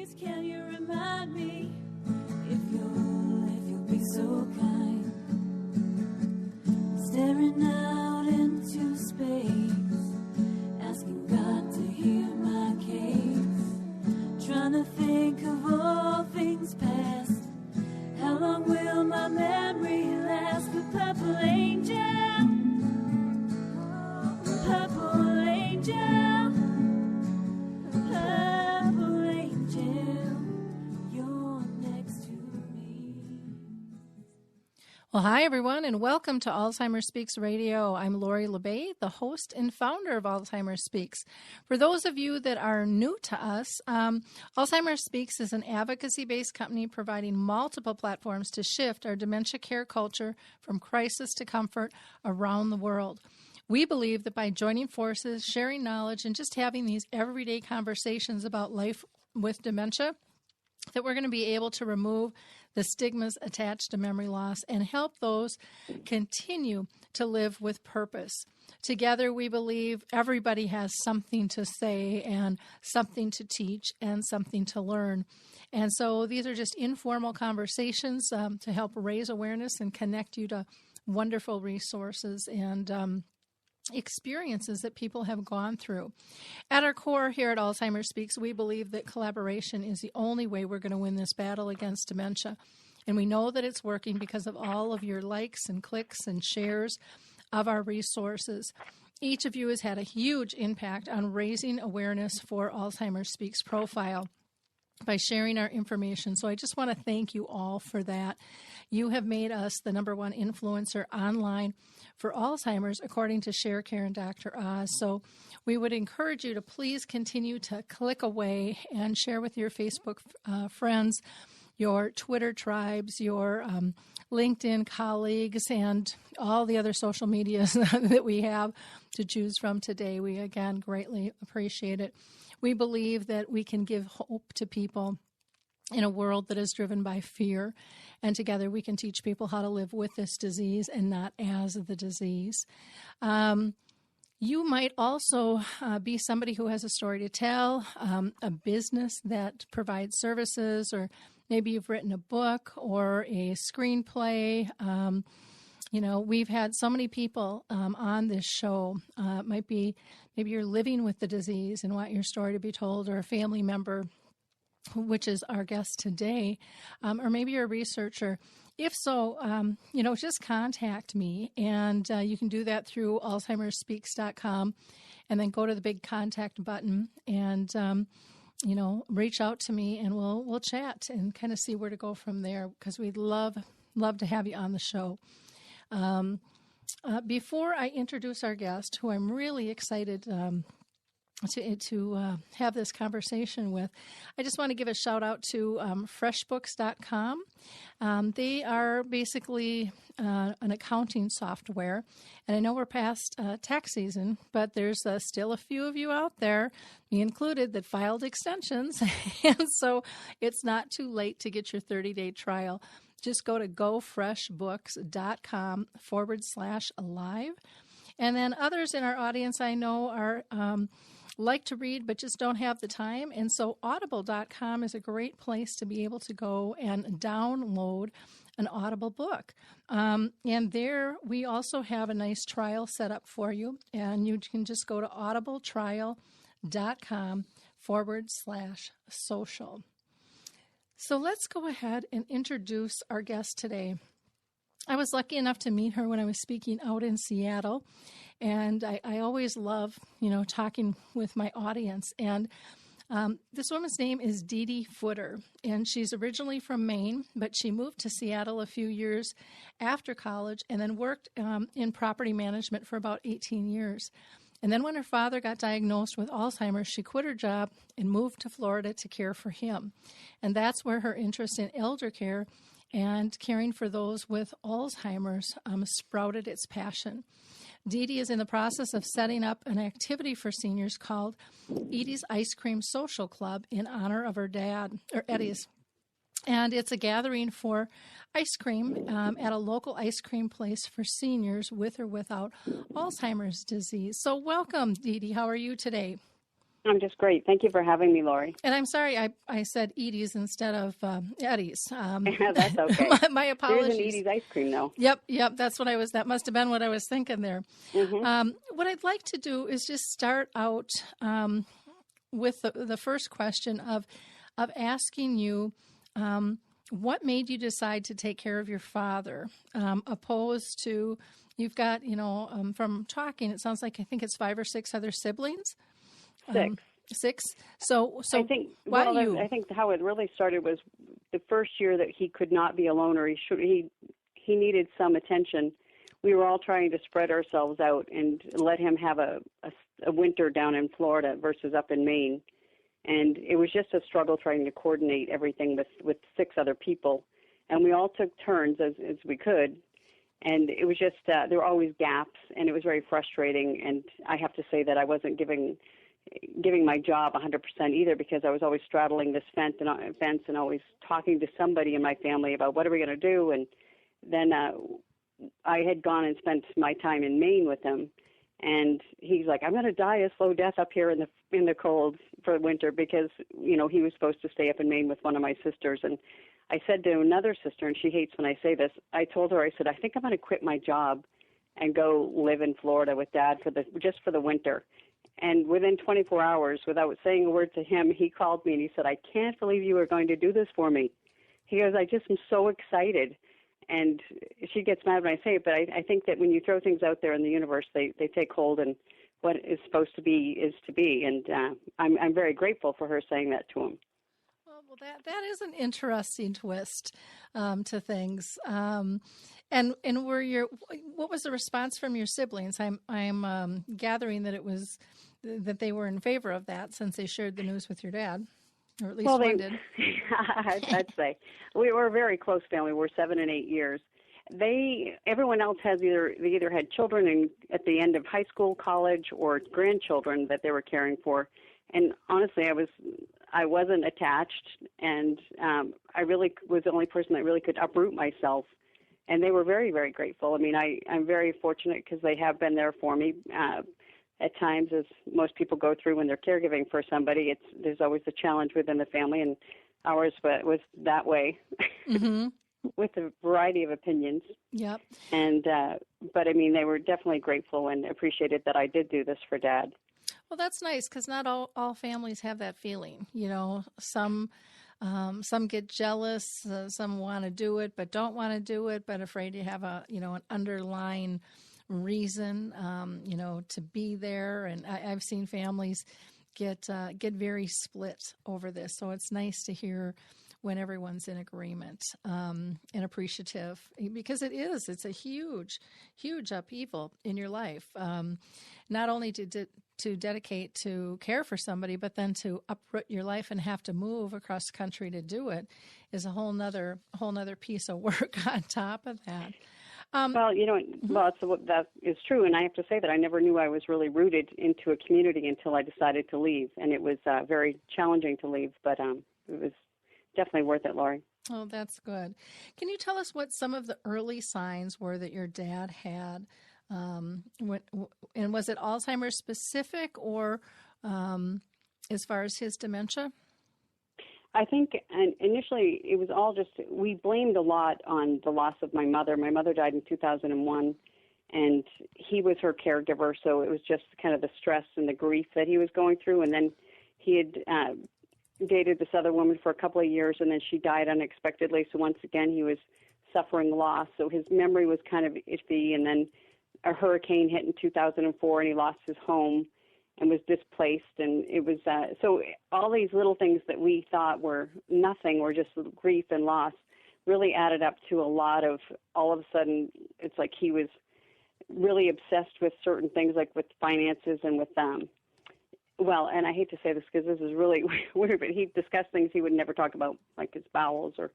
Please, can you remind me if you'll be so kind, staring out into space, asking God to hear my case, trying to think of all things past. How long will my memory last? The purple angel, purple angel, purple angel, you're next to me. Well, hi, everyone, and welcome to Alzheimer's Speaks Radio. I'm Lori LeBay, the host and founder of Alzheimer's Speaks. For those of you that are new to us, Alzheimer's Speaks is an advocacy-based company providing multiple platforms to shift our dementia care culture from crisis to comfort around the world. We believe that by joining forces, sharing knowledge, and just having these everyday conversations about life with dementia, that we're going to be able to remove the stigmas attached to memory loss and help those continue to live with purpose. Together, we believe everybody has something to say and something to teach and something to learn. And so these are just informal conversations to help raise awareness and connect you to wonderful resources and experiences that people have gone through. At our core here at Alzheimer's Speaks, we believe that collaboration is the only way we're going to win this battle against dementia. And we know that it's working because of all of your likes and clicks and shares of our resources. Each of you has had a huge impact on raising awareness for Alzheimer's Speaks profile by sharing our information. So I just want to thank you all for that. You have made us the #1 influencer online for Alzheimer's, according to ShareCare and Dr. Oz. So we would encourage you to please continue to click away and share with your Facebook friends, your Twitter tribes, your LinkedIn colleagues, and all the other social medias that we have to choose from today. We, again, greatly appreciate it. We believe that we can give hope to people in a world that is driven by fear, and together we can teach people how to live with this disease and not as the disease. You might also be somebody who has a story to tell, a business that provides services, or maybe you've written a book or a screenplay. We've had so many people on this show. Maybe you're living with the disease and want your story to be told, or a family member, which is our guest today, or maybe you're a researcher. If so, just contact me, and you can do that through alzheimersspeaks.com, and then go to the big contact button and reach out to me, and we'll chat and kind of see where to go from there, because we'd love to have you on the show. Before I introduce our guest, who I'm really excited to have this conversation with, I just want to give a shout out to freshbooks.com. They are basically an accounting software, and I know we're past tax season, but there's still a few of you out there, me included, that filed extensions, and so it's not too late to get your 30-day trial. Just go to gofreshbooks.com/alive. And then others in our audience I know are like to read but just don't have the time. And so audible.com is a great place to be able to go and download an Audible book. And there we also have a nice trial set up for you. And you can just go to audibletrial.com/social. So let's go ahead and introduce our guest today. I was lucky enough to meet her when I was speaking out in Seattle, and I always love, talking with my audience. And this woman's name is DeeDee Footer, and she's originally from Maine, but she moved to Seattle a few years after college and then worked in property management for about 18 years. And then when her father got diagnosed with Alzheimer's, she quit her job and moved to Florida to care for him. And that's where her interest in elder care and caring for those with Alzheimer's sprouted its passion. DeeDee is in the process of setting up an activity for seniors called Edie's Ice Cream Social Club in honor of her dad, or Eddie's. And it's a gathering for ice cream at a local ice cream place for seniors with or without Alzheimer's disease. So welcome, DeeDee. How are you today? I'm just great. Thank you for having me, Lori. And I'm sorry I said Edie's instead of Eddie's. That's okay. My apologies. There's an Edie's ice cream, though. Yep. That must have been what I was thinking there. Mm-hmm. What I'd like to do is just start out with the first question of asking you, what made you decide to take care of your father, opposed to, you've got, from talking, it sounds like I think it's 5 or 6 other siblings. 6. 6. So I think I think how it really started was the first year that he could not be alone, or he needed some attention. We were all trying to spread ourselves out and let him have a winter down in Florida versus up in Maine. And it was just a struggle trying to coordinate everything with 6 other people. And we all took turns as we could. And it was just, there were always gaps, and it was very frustrating. And I have to say that I wasn't giving my job 100% either, because I was always straddling this fence and always talking to somebody in my family about what are we going to do. And then I had gone and spent my time in Maine with him, and he's like, I'm going to die a slow death up here in the cold for winter, because he was supposed to stay up in Maine with one of my sisters. And I said to another sister, and she hates when I say this, I told her, I said, I think I'm going to quit my job and go live in Florida with Dad just for the winter. And within 24 hours, without saying a word to him, he called me and he said, I can't believe you are going to do this for me. He goes, I just am so excited. And she gets mad when I say it, but I think that when you throw things out there in the universe, they take hold, and what is supposed to be is to be. And I'm very grateful for her saying that to him. Well, that is an interesting twist to things. And what was the response from your siblings? I'm gathering that it was that they were in favor of that, since they shared the news with your dad, or at least one did. I'd say we were a very close family. We're 7 and 8 years. Everyone else they either had children at the end of high school, college, or grandchildren that they were caring for. And honestly, I wasn't attached, and I really was the only person that really could uproot myself. And they were very, very grateful. I mean, I'm very fortunate because they have been there for me. At times, as most people go through when they're caregiving for somebody, there's always a challenge within the family, and ours was that way, mm-hmm. with a variety of opinions. Yep. And but I mean, they were definitely grateful and appreciated that I did do this for Dad. Well, that's nice, because not all families have that feeling. Some get jealous, some want to do it but don't want to do it, but afraid to have an underlying reason, to be there. And I've seen families get very split over this. So it's nice to hear when everyone's in agreement and appreciative, because it's a huge, huge upheaval in your life. Not only to dedicate to care for somebody, but then to uproot your life and have to move across the country to do it is a whole nother piece of work on top of that. Mm-hmm. That is true, and I have to say that I never knew I was really rooted into a community until I decided to leave, and it was very challenging to leave, but it was definitely worth it, Lori. Oh, that's good. Can you tell us what some of the early signs were that your dad had? And was it Alzheimer's specific, or as far as his dementia? I think initially it was all we blamed a lot on the loss of my mother. My mother died in 2001, and he was her caregiver, so it was just kind of the stress and the grief that he was going through. And then he had dated this other woman for a couple of years, and then she died unexpectedly, so once again he was suffering loss. So his memory was kind of iffy, and then a hurricane hit in 2004, and he lost his home and was displaced, and it was so all these little things that we thought were nothing, were just grief and loss, really added up to a lot of, all of a sudden, it's like he was really obsessed with certain things, like with finances and with well, and I hate to say this because this is really weird, but he discussed things he would never talk about, like his bowels or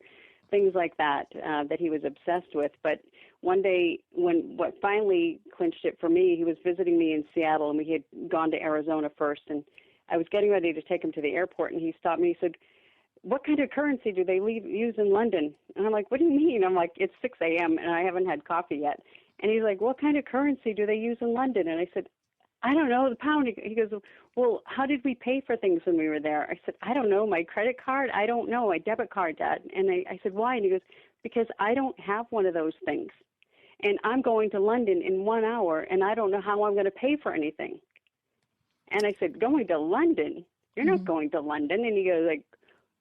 things like that, that he was obsessed with. But one day, what finally clinched it for me, he was visiting me in Seattle, and we had gone to Arizona first, and I was getting ready to take him to the airport, and he stopped me. He said, what kind of currency do they use in London? And I'm like, what do you mean? I'm like, it's 6 a.m., and I haven't had coffee yet. And he's like, what kind of currency do they use in London? And I said, I don't know, the pound. He goes, well, how did we pay for things when we were there? I said, I don't know, my credit card? I don't know, my debit card, Dad. And I said, why? And he goes, because I don't have one of those things. And I'm going to London in 1 hour, and I don't know how I'm going to pay for anything. And I said, going to London? You're not going to London. And he goes, like,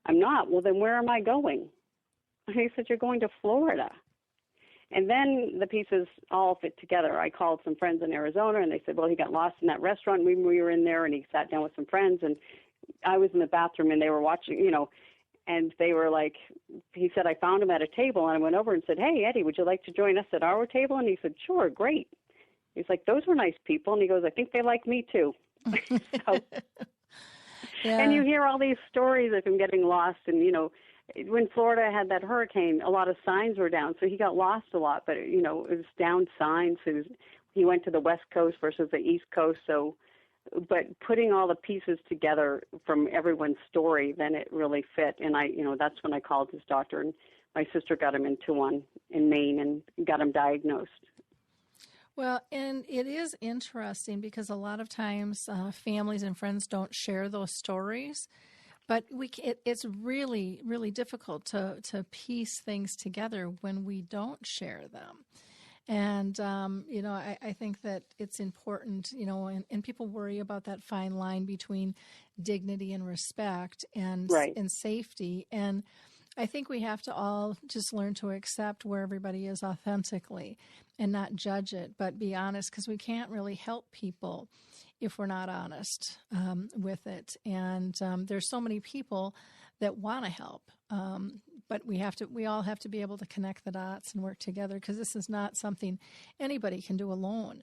I'm not. Well, then where am I going? And he said, you're going to Florida. And then the pieces all fit together. I called some friends in Arizona, and they said, well, he got lost in that restaurant when we were in there, and he sat down with some friends, and I was in the bathroom, and they were watching, and they were like, he said, I found him at a table, and I went over and said, hey, Eddie, would you like to join us at our table? And he said, sure, great. He's like, those were nice people. And he goes, I think they like me too. So, yeah. And you hear all these stories of him getting lost. And, when Florida had that hurricane, a lot of signs were down. So he got lost a lot. But, it was down signs. He went to the West Coast versus the East Coast. So, but putting all the pieces together from everyone's story, then it really fit. And that's when I called his doctor. And my sister got him into one in Maine and got him diagnosed. Well, and it is interesting because a lot of times families and friends don't share those stories, but it's really, really difficult to piece things together when we don't share them. And, I think that it's important, and people worry about that fine line between dignity and respect and safety. And I think we have to all just learn to accept where everybody is authentically and not judge it, but be honest, because we can't really help people if we're not honest with it. And there's so many people that want to help, but we all have to be able to connect the dots and work together, because this is not something anybody can do alone.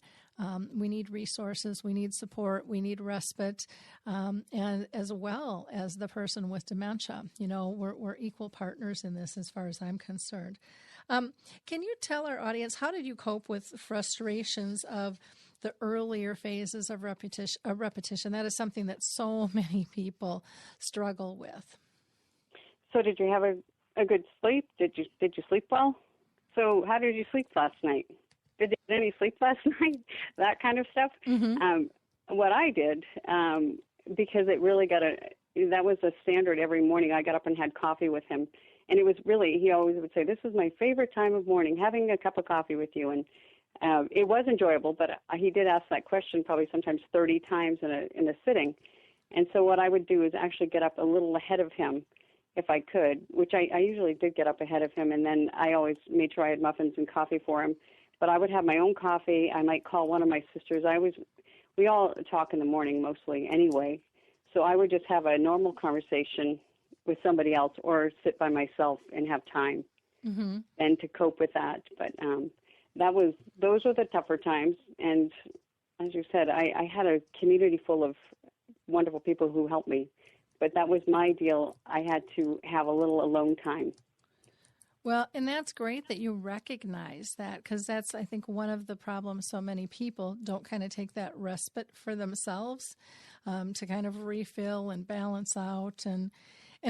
We need resources, we need support, we need respite, and as well as the person with dementia. We're equal partners in this as far as I'm concerned. Can you tell our audience, how did you cope with frustrations of the earlier phases of repetition? That is something that so many people struggle with. So did you have a good sleep? Did you sleep well? So how did you sleep last night? Did you get any sleep last night? That kind of stuff. Mm-hmm. What I did, because it really that was a standard every morning. I got up and had coffee with him. And it was really, he always would say, this is my favorite time of morning, having a cup of coffee with you. And it was enjoyable, but he did ask that question probably sometimes 30 times in a sitting. And so what I would do is actually get up a little ahead of him if I could, which I usually did get up ahead of him. And then I always made sure I had muffins and coffee for him. But I would have my own coffee. I might call one of my sisters. We all talk in the morning mostly anyway. So I would just have a normal conversation with somebody else or sit by myself and have time and to cope with that. But those were the tougher times. And as you said, I had a community full of wonderful people who helped me. But that was my deal. I had to have a little alone time. Well, and that's great that you recognize that, because that's, I think, one of the problems. So many people don't kind of take that respite for themselves to kind of refill and balance out. And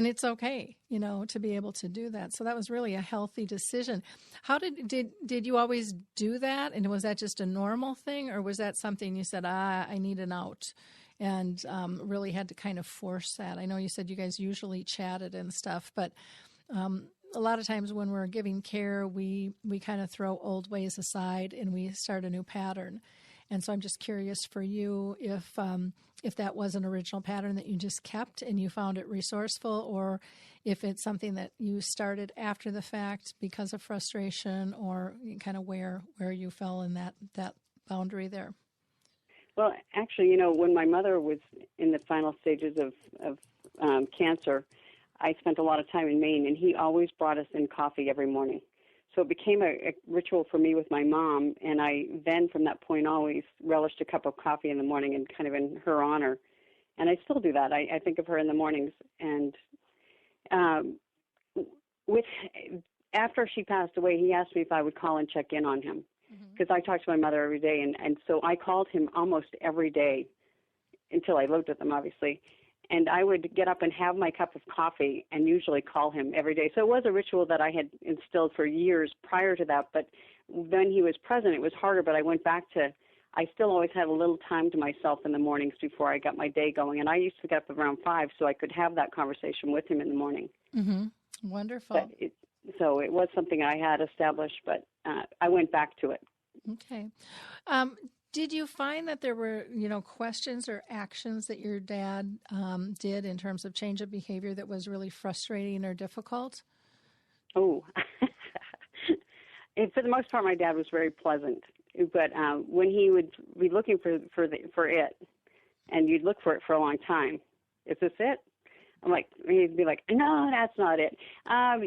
it's okay, to be able to do that. So that was really a healthy decision. How did you always do that? And was that just a normal thing, or was that something you said, I need an out, and really had to kind of force that? I know you said you guys usually chatted and stuff, but a lot of times when we're giving care, we kind of throw old ways aside and we start a new pattern. And so I'm just curious for you if that was an original pattern that you just kept and you found it resourceful, or if it's something that you started after the fact because of frustration, or kind of where you fell in that boundary there. Well, actually, when my mother was in the final stages of cancer, I spent a lot of time in Maine, and he always brought us in coffee every morning. So it became a ritual for me with my mom, and I then, from that point, always relished a cup of coffee in the morning, and kind of in her honor. And I still do that. I think of her in the mornings. And after she passed away, he asked me if I would call and check in on him, because I talked to my mother every day, and so I called him almost every day until I lived with him, obviously. And I would get up and have my cup of coffee and usually call him every day. So it was a ritual that I had instilled for years prior to that. But when he was present, it was harder. But I went back to, I still always had a little time to myself in the mornings before I got my day going. And I used to get up around 5 so I could have that conversation with him in the morning. Mm-hmm. Wonderful. But so it was something I had established, but I went back to it. Okay. Did you find that there were, questions or actions that your dad did in terms of change of behavior that was really frustrating or difficult? Oh, and for the most part, my dad was very pleasant. But when he would be looking for it, and you'd look for it for a long time, is this it? I'm like, he'd be like, no, that's not it. I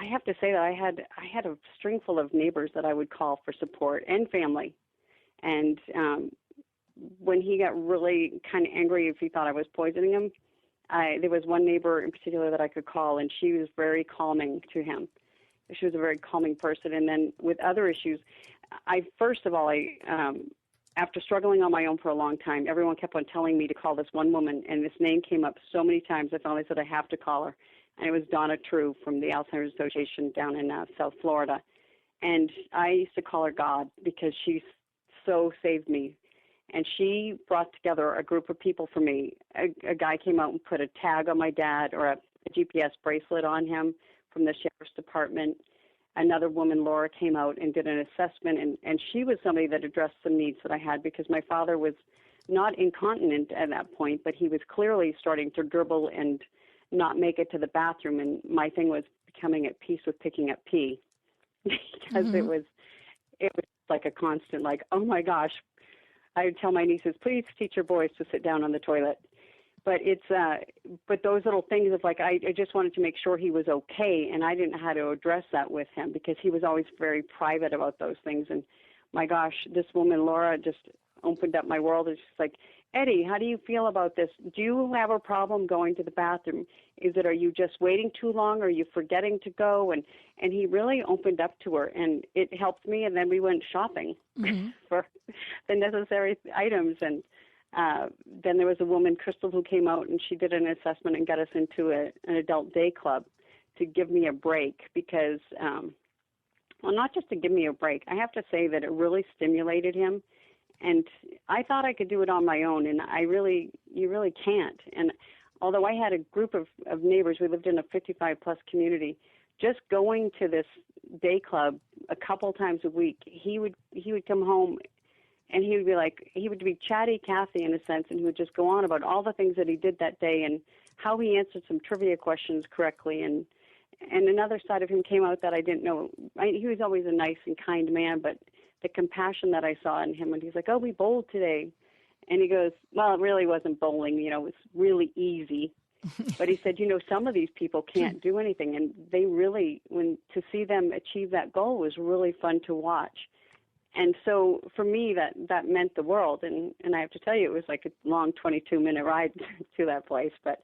have to say that I had a string full of neighbors that I would call for support and family. And when he got really kind of angry if he thought I was poisoning him, there was one neighbor in particular that I could call, and she was very calming to him. She was a very calming person. And then with other issues, after struggling on my own for a long time, everyone kept on telling me to call this one woman, and this name came up so many times I finally said I have to call her. And it was Donna True from the Alzheimer's Association down in South Florida. And I used to call her God because she so saved me. And she brought together a group of people for me. A guy came out and put a tag on my dad, or a GPS bracelet on him from the sheriff's department. Another woman, Laura, came out and did an assessment, and she was somebody that addressed some needs that I had, because my father was not incontinent at that point, but he was clearly starting to dribble and not make it to the bathroom, and my thing was becoming at peace with picking up pee because Mm-hmm. it was like a constant, like, oh my gosh. I would tell my nieces, please teach your boys to sit down on the toilet. But but those little things of like, I just wanted to make sure he was okay, and I didn't know how to address that with him because he was always very private about those things. And my gosh, this woman, Laura, just opened up my world. It's just like, Eddie, how do you feel about this? Do you have a problem going to the bathroom? Are you just waiting too long? Are you forgetting to go? And he really opened up to her, and it helped me. And then we went shopping Mm-hmm. for the necessary items. And then there was a woman, Crystal, who came out, and she did an assessment and got us into an adult day club to give me a break because, well, not just to give me a break. I have to say that it really stimulated him. And I thought I could do it on my own, and you really can't. And although I had a group of neighbors, we lived in a 55-plus community, just going to this day club a couple times a week, he would come home, and he would be chatty Cathy in a sense, and he would just go on about all the things that he did that day and how he answered some trivia questions correctly. And another side of him came out that I didn't know. He was always a nice and kind man, but the compassion that I saw in him, and he's like, oh, we bowled today. And he goes, well, it really wasn't bowling, it was really easy. But he said, some of these people can't do anything, and they really, to see them achieve that goal was really fun to watch. And so for me, that meant the world. And I have to tell you, it was like a long 22-minute ride to that place. But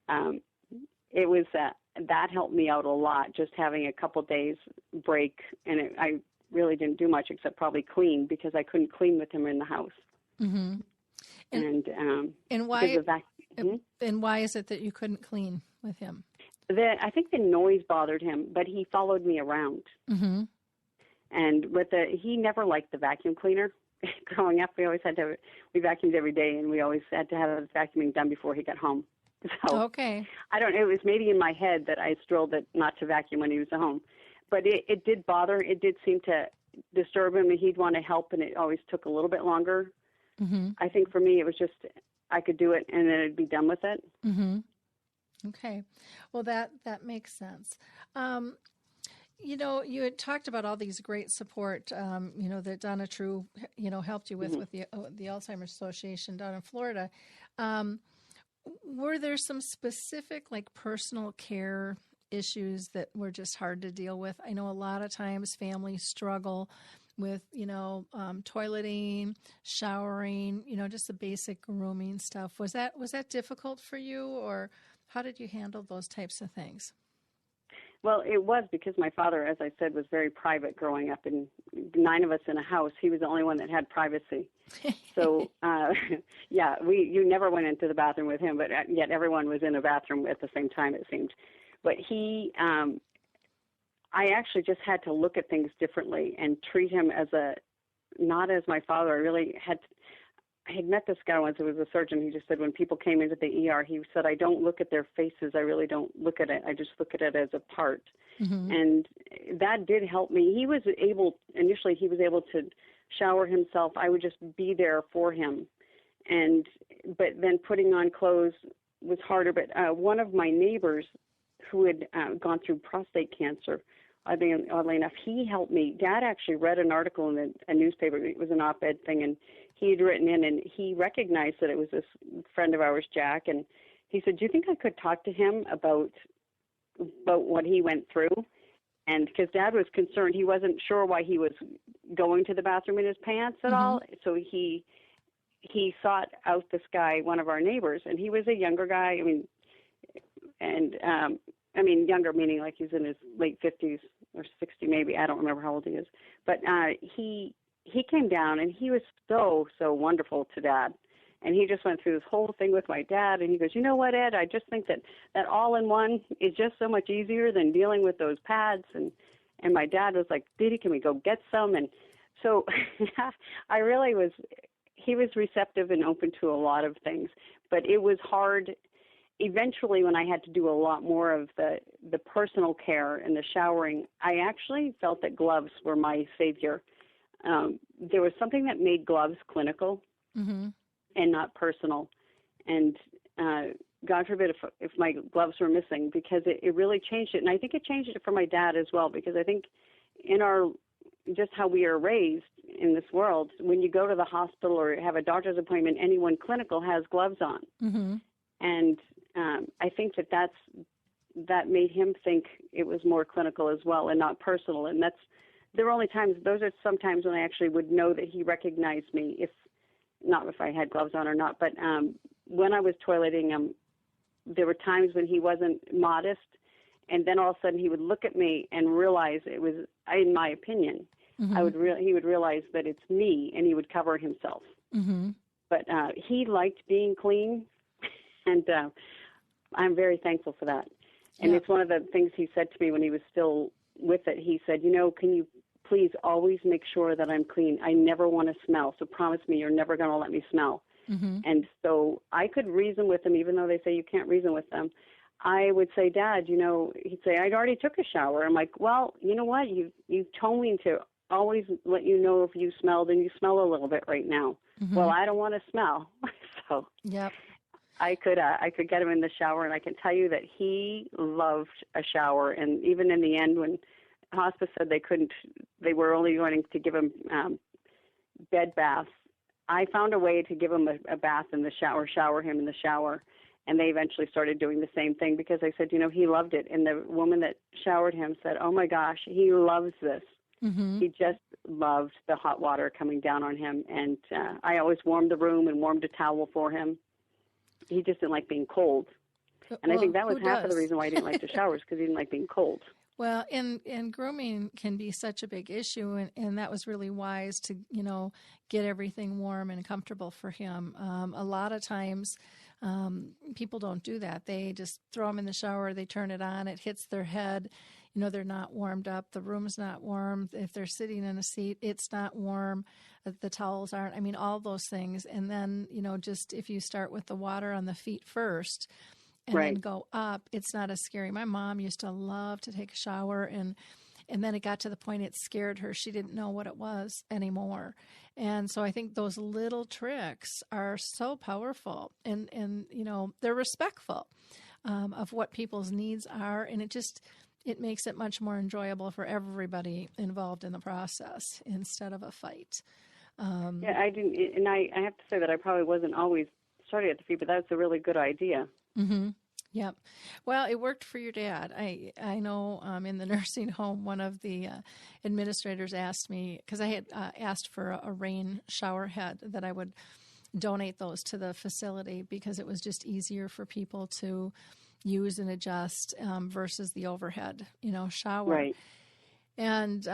it was that helped me out a lot, just having a couple days break. And I really didn't do much except probably clean because I couldn't clean with him in the house. Mm-hmm. And why? And why is it that you couldn't clean with him? I think the noise bothered him, but he followed me around. Mm-hmm. And he never liked the vacuum cleaner. Growing up, we vacuumed every day, and we always had to have the vacuuming done before he got home. So okay. I don't know. It was maybe in my head that I strilled it not to vacuum when he was at home. But it did bother. It did seem to disturb him, and he'd want to help, and it always took a little bit longer. Mm-hmm. I think for me, it was just I could do it, and then it'd be done with it. Mm-hmm. Okay. Well, that makes sense. You had talked about all these great support, that Donna True, helped you with the Alzheimer's Association down in Florida. Were there some specific, personal care issues that were just hard to deal with? I know a lot of times families struggle with, toileting, showering, just the basic grooming stuff. Was that difficult for you, or how did you handle those types of things? Well, it was because my father, as I said, was very private growing up, and 9 of us in a house. He was the only one that had privacy. So, you never went into the bathroom with him, but yet everyone was in a bathroom at the same time, it seemed. But I actually just had to look at things differently and treat him as not as my father. I had met this guy once who was a surgeon. He just said when people came into the ER, he said, I don't look at their faces. I really don't look at it. I just look at it as a part. Mm-hmm. And that did help me. Initially he was able to shower himself. I would just be there for him. But then putting on clothes was harder. But one of my neighbors who had gone through prostate cancer, oddly enough, he helped me. Dad actually read an article in a newspaper. It was an op-ed thing, and he had written in, and he recognized that it was this friend of ours, Jack, and he said, do you think I could talk to him about what he went through? And because Dad was concerned, he wasn't sure why he was going to the bathroom in his pants at all, so he sought out this guy, one of our neighbors, and he was a younger guy, younger meaning like he's in his late 50s or 60 maybe. I don't remember how old he is. But he came down, and he was so wonderful to Dad. And he just went through this whole thing with my dad, and he goes, you know what, Ed, I just think that all-in-one is just so much easier than dealing with those pads. And my dad was like, DeeDee, can we go get some? And so he was receptive and open to a lot of things. But it was hard eventually when I had to do a lot more of the personal care and the showering. I actually felt that gloves were my savior. There was something that made gloves clinical and not personal. And God forbid if my gloves were missing, because it really changed it. And I think it changed it for my dad as well, because I think just how we are raised in this world, when you go to the hospital or have a doctor's appointment, anyone clinical has gloves on. Mm-hmm. And I think that made him think it was more clinical as well and not personal. And those are some times when I actually would know that he recognized me, if I had gloves on or not. But when I was toileting him, there were times when he wasn't modest, and then all of a sudden he would look at me and realize it was, in my opinion, he would realize that it's me, and he would cover himself. Mm-hmm. But he liked being clean, and I'm very thankful for that. And it's one of the things he said to me when he was still with it. He said, can you please always make sure that I'm clean? I never want to smell, so promise me you're never going to let me smell. Mm-hmm. And so I could reason with him, even though they say you can't reason with them. I would say, Dad, he'd say, I already took a shower. I'm like, well, you know what? You told me to always let you know if you smelled, and you smell a little bit right now. Mm-hmm. Well, I don't want to smell. So yep. I could get him in the shower, and I can tell you that he loved a shower. And even in the end, when hospice said they were only going to give him bed baths, I found a way to give him a bath in the shower him in the shower. And they eventually started doing the same thing, because I said, he loved it. And the woman that showered him said, oh my gosh, he loves this. Mm-hmm. He just loved the hot water coming down on him. And I always warmed the room and warmed a towel for him. He just didn't like being cold. And I think that was half of the reason why he didn't like the showers, because he didn't like being cold. Well, and grooming can be such a big issue, and that was really wise to, get everything warm and comfortable for him. A lot of times people don't do that. They just throw him in the shower, they turn it on, it hits their head. They're not warmed up. The room's not warm. If they're sitting in a seat, it's not warm. The towels aren't. all those things. And then, just if you start with the water on the feet first, and then go up, it's not as scary. My mom used to love to take a shower, and then it got to the point it scared her. She didn't know what it was anymore. And so I think those little tricks are so powerful, and they're respectful of what people's needs are, and it makes it much more enjoyable for everybody involved in the process instead of a fight. I didn't, and I have to say that I probably wasn't always starting at the feet, but that's a really good idea. Mm-hmm. Yep. Well, it worked for your dad. I know in the nursing home, one of the administrators asked me, because I had asked for a rain shower head, that I would donate those to the facility, because it was just easier for people to use and adjust versus the overhead, shower. Right. And,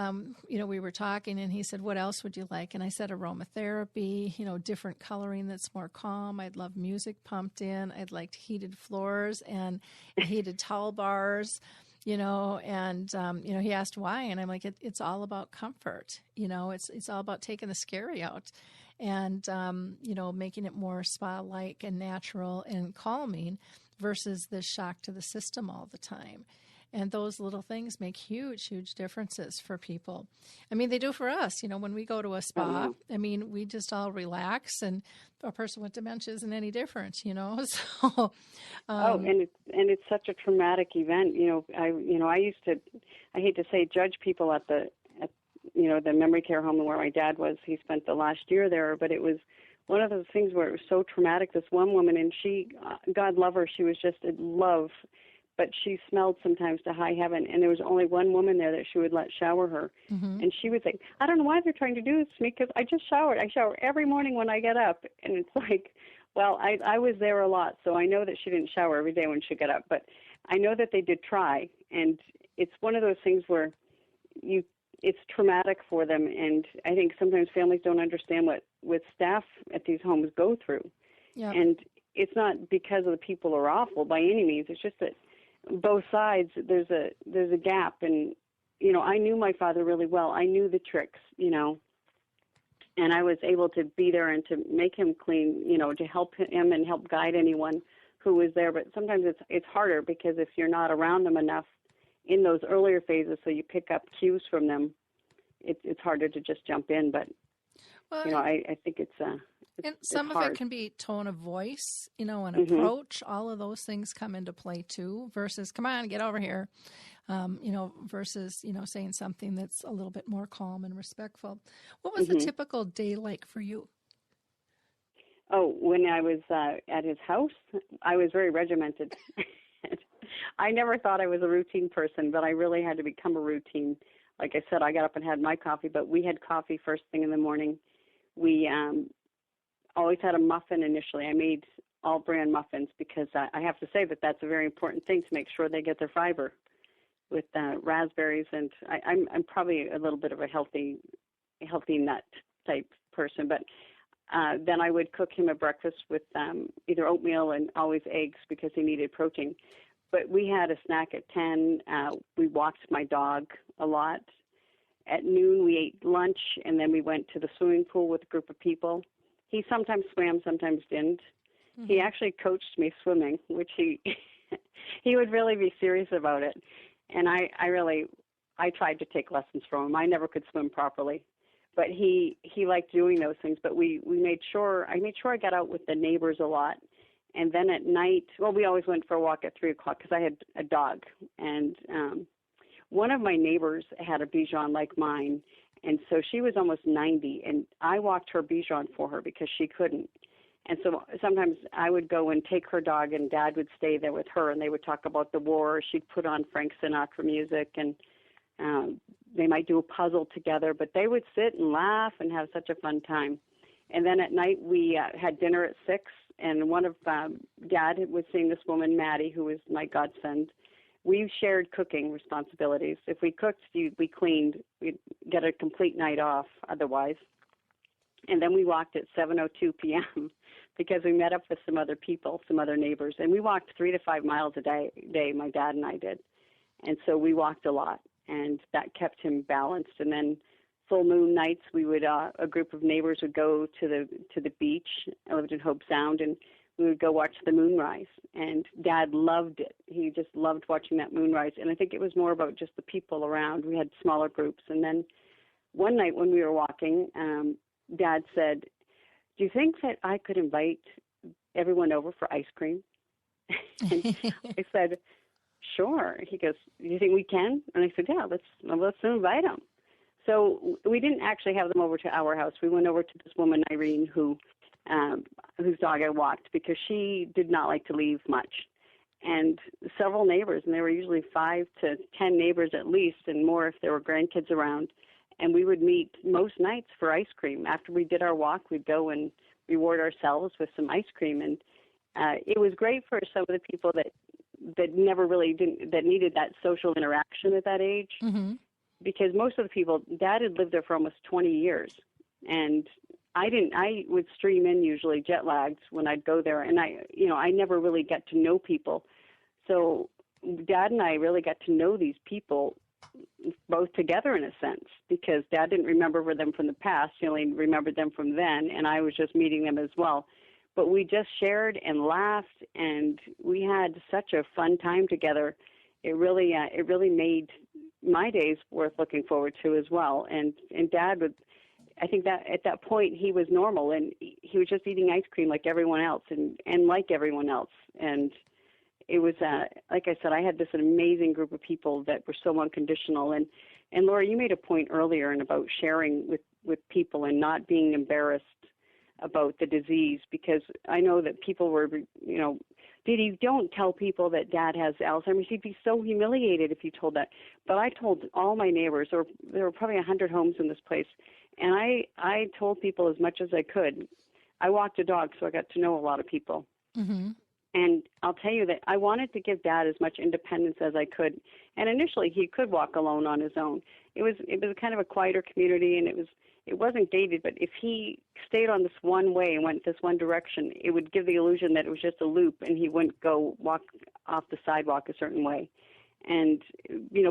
we were talking, and he said, what else would you like? And I said, aromatherapy, different coloring that's more calm. I'd love music pumped in. I'd like heated floors and heated towel bars. and he asked why, and I'm like, it's all about comfort. It's all about taking the scary out, and making it more spa-like and natural and calming versus the shock to the system all the time. And those little things make huge, huge differences for people. I mean, they do for us. When we go to a spa, we just all relax, and a person with dementia isn't any different, So, and it's such a traumatic event. I used to, I hate to say, judge people at the memory care home where my dad was. He spent the last year there, but it was one of those things where it was so traumatic. This one woman, and she, God love her, she was just in love, but she smelled sometimes to high heaven, and there was only one woman there that she would let shower her. Mm-hmm. And she would say, I don't know why they're trying to do this to me, because I just showered. I shower every morning when I get up. And it's like, well, I was there a lot, so I know that she didn't shower every day when she got up, but I know that they did try. And it's one of those things where it's traumatic for them, and I think sometimes families don't understand what staff at these homes go through. Yep. And it's not because of the people are awful by any means. It's just that both sides, there's a gap. And I knew my father really well. I knew the tricks, and I was able to be there and to make him clean, to help him and help guide anyone who was there. But sometimes it's harder, because if you're not around them enough in those earlier phases, so you pick up cues from them, it's harder to just jump in. But I think it's and some of it can be tone of voice, and approach. All of those things come into play too, versus, come on, get over here, versus, saying something that's a little bit more calm and respectful. What was the typical day like for you? Oh, when I was at his house, I was very regimented. I never thought I was a routine person, but I really had to become a routine. Like I said, I got up and had my coffee, but we had coffee first thing in the morning. We always had a muffin initially. I made all brand muffins, because I have to say that that's a very important thing to make sure they get their fiber with raspberries. And I'm probably a little bit of a healthy nut type person, but then I would cook him a breakfast with either oatmeal and always eggs, because he needed protein. But we had a snack at 10. We walked my dog a lot. At noon, we ate lunch, and then we went to the swimming pool with a group of people. He sometimes swam, sometimes didn't. Mm-hmm. He actually coached me swimming, which he would really be serious about it. And I tried to take lessons from him. I never could swim properly, but he liked doing those things. But I made sure I got out with the neighbors a lot. And then at night, we always went for a walk at 3 o'clock, because I had a dog. And one of my neighbors had a Bichon like mine, and so she was almost 90, and I walked her Bichon for her because she couldn't. And so sometimes I would go and take her dog, and Dad would stay there with her, and they would talk about the war. She'd put on Frank Sinatra music, and they might do a puzzle together, but they would sit and laugh and have such a fun time. And then at night we had dinner at 6, and one of Dad was seeing this woman, Maddie, who was my godsend. We shared cooking responsibilities. If we cooked, we cleaned. We'd get a complete night off otherwise. And then we walked at 7:02 p.m. because we met up with some other people, some other neighbors. And we walked 3 to 5 miles a day, my dad and I did. And so we walked a lot, and that kept him balanced. And then full moon nights, we would a group of neighbors would go to the beach. I lived in Hope Sound, and we would go watch the moonrise, and Dad loved it. He just loved watching that moonrise, and I think it was more about just the people around. We had smaller groups, and then one night when we were walking, Dad said, do you think that I could invite everyone over for ice cream? And I said, sure. He goes, do you think we can? And I said, yeah, let's invite them. So we didn't actually have them over to our house. We went over to this woman, Irene, whose dog I walked, because she did not like to leave much. And several neighbors, and there were usually 5 to 10 neighbors at least, and more if there were grandkids around. And we would meet most nights for ice cream. After we did our walk, we'd go and reward ourselves with some ice cream. And it was great for some of the people that never really that needed that social interaction at that age. Mm-hmm. Because most of the people, Dad had lived there for almost 20 years. And I would stream in usually jet lagged when I'd go there, and I never really get to know people. So Dad and I really got to know these people both together in a sense, because Dad didn't remember them from the past. He only remembered them from then, and I was just meeting them as well. But we just shared and laughed, and we had such a fun time together. It really made my days worth looking forward to as well. And Dad would, I think that at that point he was normal, and he was just eating ice cream like everyone else, and like everyone else. And it was, like I said, I had this amazing group of people that were so unconditional. And Laura, you made a point earlier and about sharing with people and not being embarrassed about the disease, because I know that people were, DeeDee, don't tell people that Dad has Alzheimer's. He'd be so humiliated if you told that. But I told all my neighbors, or there were probably 100 homes in this place, and I told people as much as I could. I walked a dog, so I got to know a lot of people. Mm-hmm. And I'll tell you that I wanted to give Dad as much independence as I could. And initially, he could walk alone on his own. It was kind of a quieter community, and it wasn't gated. But if he stayed on this one way and went this one direction, it would give the illusion that it was just a loop, and he wouldn't go walk off the sidewalk a certain way. And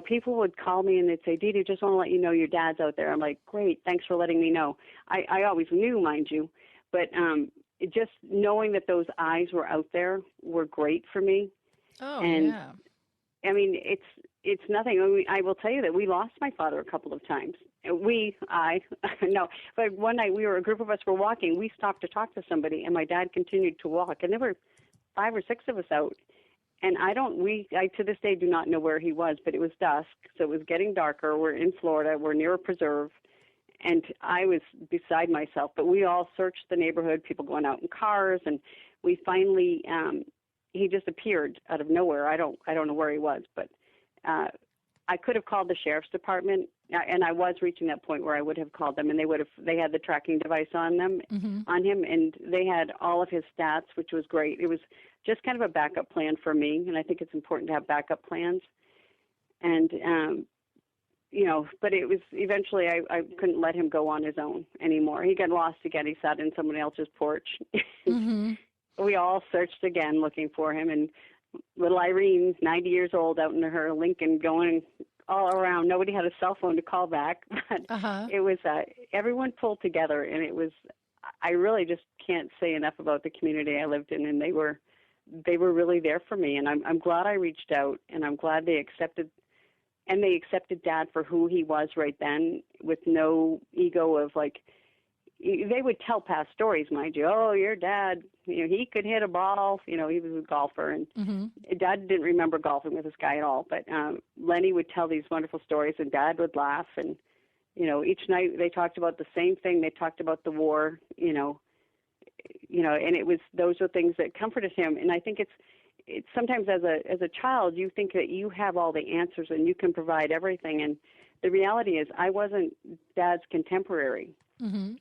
people would call me and they'd say, "DeeDee, just want to let you know your dad's out there." I'm like, "Great, thanks for letting me know." I always knew, mind you, but just knowing that those eyes were out there were great for me. Oh, and, yeah. I mean, it's nothing. I will tell you that we lost my father a couple of times. No, but one night a group of us were walking. We stopped to talk to somebody, and my dad continued to walk, and there were 5 or 6 of us out. And I to this day do not know where he was, but it was dusk, so it was getting darker. We're in Florida. We're near a preserve. And I was beside myself, but we all searched the neighborhood, people going out in cars, and we finally, he just appeared out of nowhere. I don't know where he was, but I could have called the sheriff's department, and I was reaching that point where I would have called them, and they had the tracking device on them, mm-hmm. on him, and they had all of his stats, which was great. It was just kind of a backup plan for me, and I think it's important to have backup plans. And but it was eventually I couldn't let him go on his own anymore. He got lost again. He sat in someone else's porch. Mm-hmm. We all searched again looking for him, and little Irene, 90 years old, out in her Lincoln going all around. Nobody had a cell phone to call back, but It was everyone pulled together, and it was, I really just can't say enough about the community I lived in, and they were really there for me, and I'm glad I reached out, and I'm glad they accepted Dad for who he was right then, with no ego of like, they would tell past stories, mind you. Oh, your dad, he could hit a ball. He was a golfer, and mm-hmm. Dad didn't remember golfing with this guy at all. But Lenny would tell these wonderful stories, and Dad would laugh. And each night they talked about the same thing. They talked about the war. And those are things that comforted him. And I think it's sometimes as a child, you think that you have all the answers and you can provide everything. And the reality is I wasn't Dad's contemporary. Mm-hmm.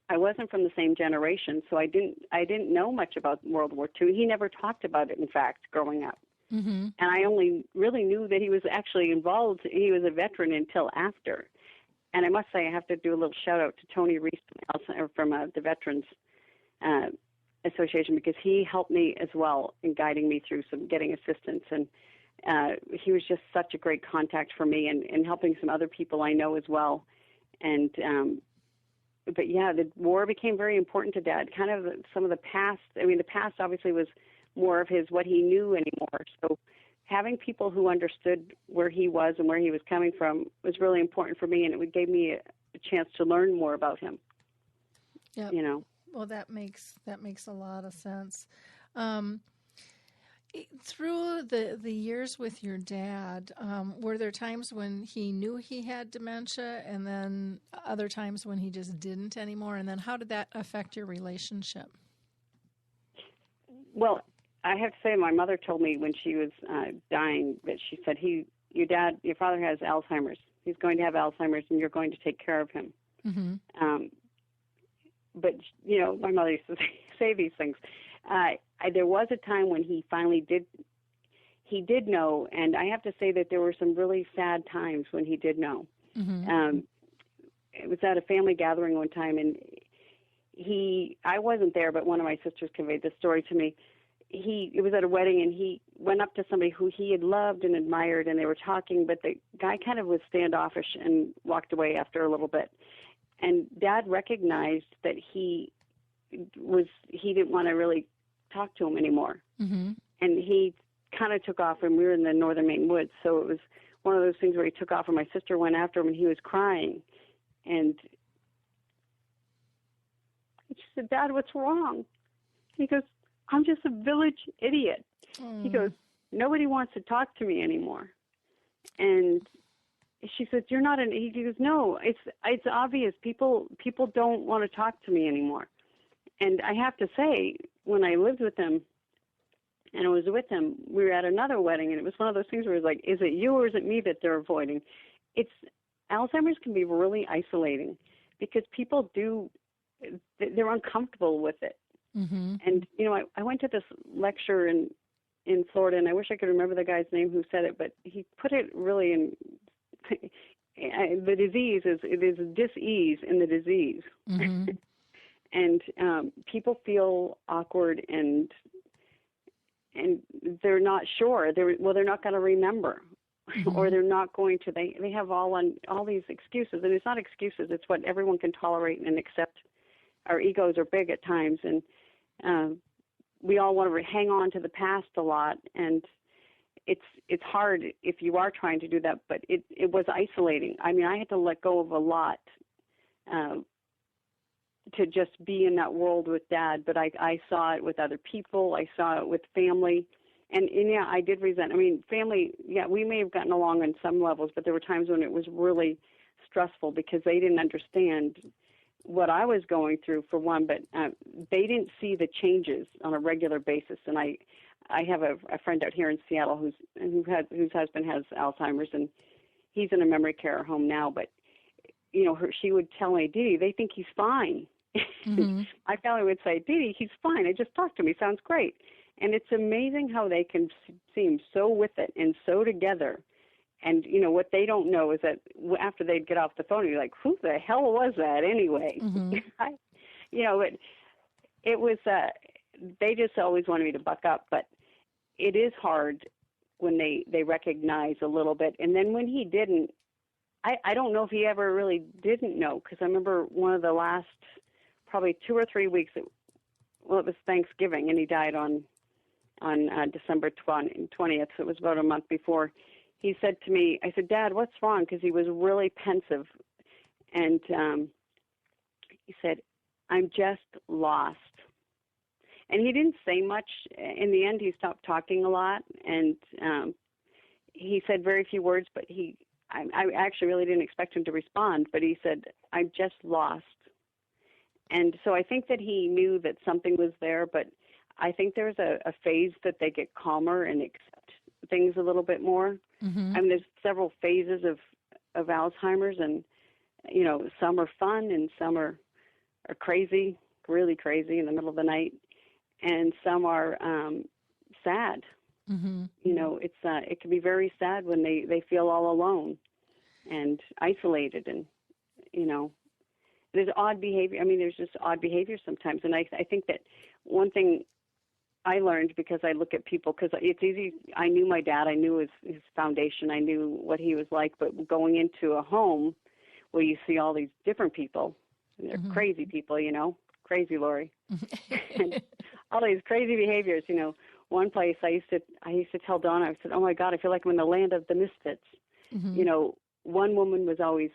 I wasn't from the same generation, so I didn't know much about World War II. He never talked about it, in fact, growing up. Mm-hmm. And I only really knew that he was actually involved. He was a veteran until after. And I must say, I have to do a little shout-out to Tony Reese from the Veterans Association, because he helped me as well in guiding me through getting assistance. And he was just such a great contact for me, and helping some other people I know as well. And but yeah, the war became very important to Dad. Kind of some of the past. I mean, the past obviously was more of what he knew anymore. So having people who understood where he was and where he was coming from was really important for me, and it gave me a chance to learn more about him. Yeah. Well, that makes a lot of sense. Through the years with your dad, were there times when he knew he had dementia, and then other times when he just didn't anymore? And then how did that affect your relationship? Well, I have to say, my mother told me when she was dying that she said, your father has Alzheimer's. He's going to have Alzheimer's, and you're going to take care of him. Mm-hmm. But, my mother used to say these things. There was a time when he finally did know, and I have to say that there were some really sad times when he did know. Mm-hmm. It was at a family gathering one time, and I wasn't there, but one of my sisters conveyed this story to me. It was at a wedding, and went up to somebody who he had loved and admired, and they were talking, but the guy kind of was standoffish and walked away after a little bit. And Dad recognized that he didn't want to really talk to him anymore. Mm-hmm. And he kind of took off, and we were in the northern Maine woods, so it was one of those things where he took off, and my sister went after him, and he was crying. And she said, Dad, what's wrong? He goes, I'm just a village idiot. He goes, nobody wants to talk to me anymore. And she said, you're not an, he goes, no, it's obvious. People don't want to talk to me anymore. And I have to say, when I lived with him and I was with him, we were at another wedding, and it was one of those things where it was like, is it you or is it me that they're avoiding? Alzheimer's can be really isolating because people they're uncomfortable with it. Mm-hmm. And, I went to this lecture in Florida, and I wish I could remember the guy's name who said it, but he put it really in the disease is dis-ease in the disease. Mm-hmm. And people feel awkward and they're not sure. They're not going to remember. Mm-hmm. Or they're not going to. They have all these excuses, and it's not excuses. It's what everyone can tolerate and accept. Our egos are big at times, and we all want to hang on to the past a lot, and it's hard if you are trying to do that. But it was isolating. I mean, I had to let go of a lot to just be in that world with Dad. But I saw it with other people. I saw it with family. And yeah, I did resent. I mean, family, yeah, we may have gotten along on some levels, but there were times when it was really stressful because they didn't understand what I was going through, for one, but they didn't see the changes on a regular basis. And I have a friend out here in Seattle whose husband has Alzheimer's, and he's in a memory care home now. But she would tell me, DeeDee, they think he's fine. Mm-hmm. My family would say, DeeDee, he's fine. I just talked to him. He sounds great. And it's amazing how they can seem so with it and so together. And, what they don't know is that after they'd get off the phone, you're like, who the hell was that anyway? Mm-hmm. It was, they just always wanted me to buck up. But it is hard when they recognize a little bit. And then when he didn't, I don't know if he ever really didn't know, because I remember one of the last probably 2 or 3 weeks, it was Thanksgiving, and he died on December 20th, so it was about a month before. He said to me, I said, Dad, what's wrong? Because he was really pensive. And he said, I'm just lost. And he didn't say much. In the end, he stopped talking a lot. And he said very few words, but I actually really didn't expect him to respond. But he said, I'm just lost. And so I think that he knew that something was there, but I think there's a phase that they get calmer and accept things a little bit more. Mm-hmm. I mean, there's several phases of Alzheimer's, and, some are fun and some are crazy, really crazy in the middle of the night, and some are sad. Mm-hmm. It can be very sad when they feel all alone and isolated, and, there's odd behavior. I mean, there's just odd behavior sometimes. And I think that one thing I learned, because I look at people, because it's easy. I knew my dad. I knew his foundation. I knew what he was like. But going into a home where you see all these different people, and they're mm-hmm. crazy people, crazy Lori, and all these crazy behaviors. One place I used to tell Donna, I said, oh my God, I feel like I'm in the land of the misfits. Mm-hmm. One woman was always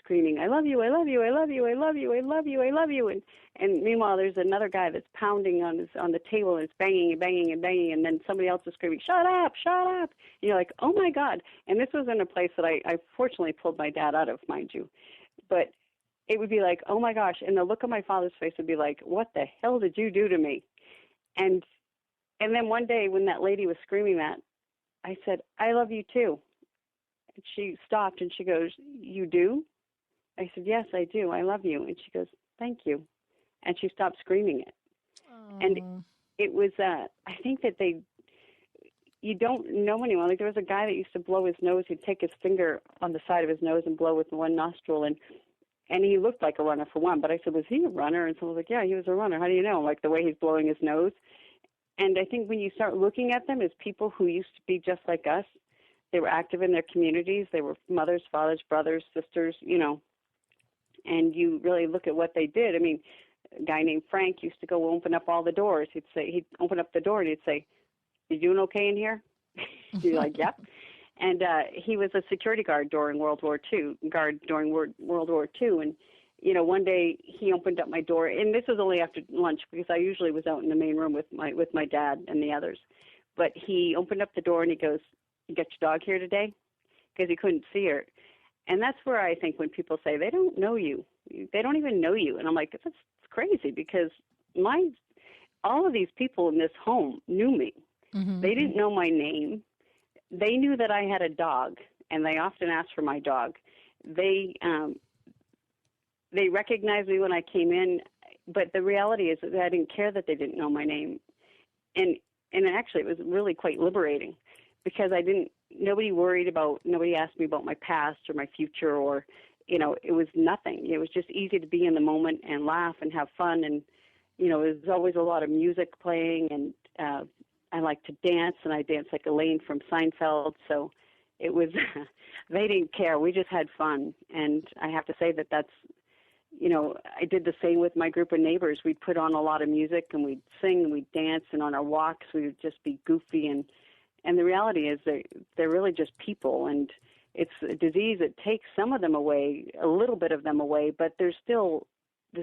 screaming, I love you, I love you, I love you, I love you, I love you, I love you. And meanwhile, there's another guy that's pounding on the table, and it's banging and banging and banging, and then somebody else is screaming, shut up, shut up. And you're like, oh my God. And this was in a place that I fortunately pulled my dad out of, mind you. But it would be like, oh my gosh. And the look on my father's face would be like, what the hell did you do to me? And then one day when that lady was screaming that, I said, I love you too. And she stopped and she goes, you do? I said, yes, I do. I love you. And she goes, thank you. And she stopped screaming it. Aww. And it was, I think that you don't know anyone. Like, there was a guy that used to blow his nose. He'd take his finger on the side of his nose and blow with one nostril. And he looked like a runner, for one. But I said, was he a runner? And someone was like, yeah, he was a runner. How do you know? Like, the way he's blowing his nose. And I think when you start looking at them as people who used to be just like us, they were active in their communities. They were mothers, fathers, brothers, sisters, and you really look at what they did. I mean, a guy named Frank used to go open up all the doors. He'd open up the door and he'd say, "You doing okay in here?" You'd be like, "Yep." And he was a security guard during World War II. And one day he opened up my door, and this was only after lunch because I usually was out in the main room with my dad and the others. But he opened up the door and he goes, "You got your dog here today?" Because he couldn't see her. And that's where I think when people say they don't know you, they don't even know you. And I'm like, that's crazy, because all of these people in this home knew me. Mm-hmm. They didn't know my name. They knew that I had a dog, and they often asked for my dog. They recognized me when I came in, but the reality is that I didn't care that they didn't know my name. And actually, it was really quite liberating, because nobody asked me about my past or my future, or, it was nothing. It was just easy to be in the moment and laugh and have fun. And, there was always a lot of music playing, and I like to dance, and I dance like Elaine from Seinfeld. So it was, they didn't care. We just had fun. And I have to say that that's, I did the same with my group of neighbors. We'd put on a lot of music, and we'd sing, and we'd dance, and on our walks we would just be goofy. And the reality is they're really just people, and it's a disease that takes some of them away, a little bit of them away, but there's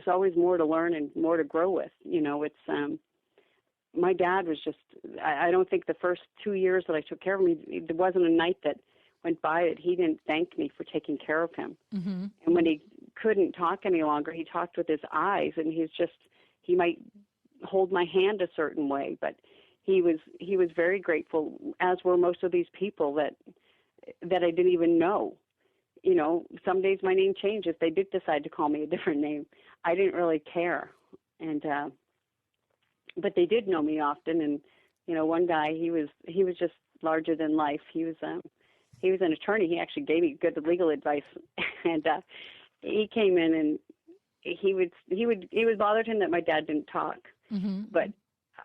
always more to learn and more to grow with. My dad was just, I don't think the first 2 years that I took care of him, there wasn't a night that went by that he didn't thank me for taking care of him. Mm-hmm. And when he couldn't talk any longer, he talked with his eyes, and he might hold my hand a certain way, but he was very grateful, as were most of these people that I didn't even know. Some days my name changed. If they did decide to call me a different name, I didn't really care. And but they did know me often. And one guy, he was just larger than life. He was an attorney. He actually gave me good legal advice. And he came in, and it was bothered him that my dad didn't talk. Mm-hmm. But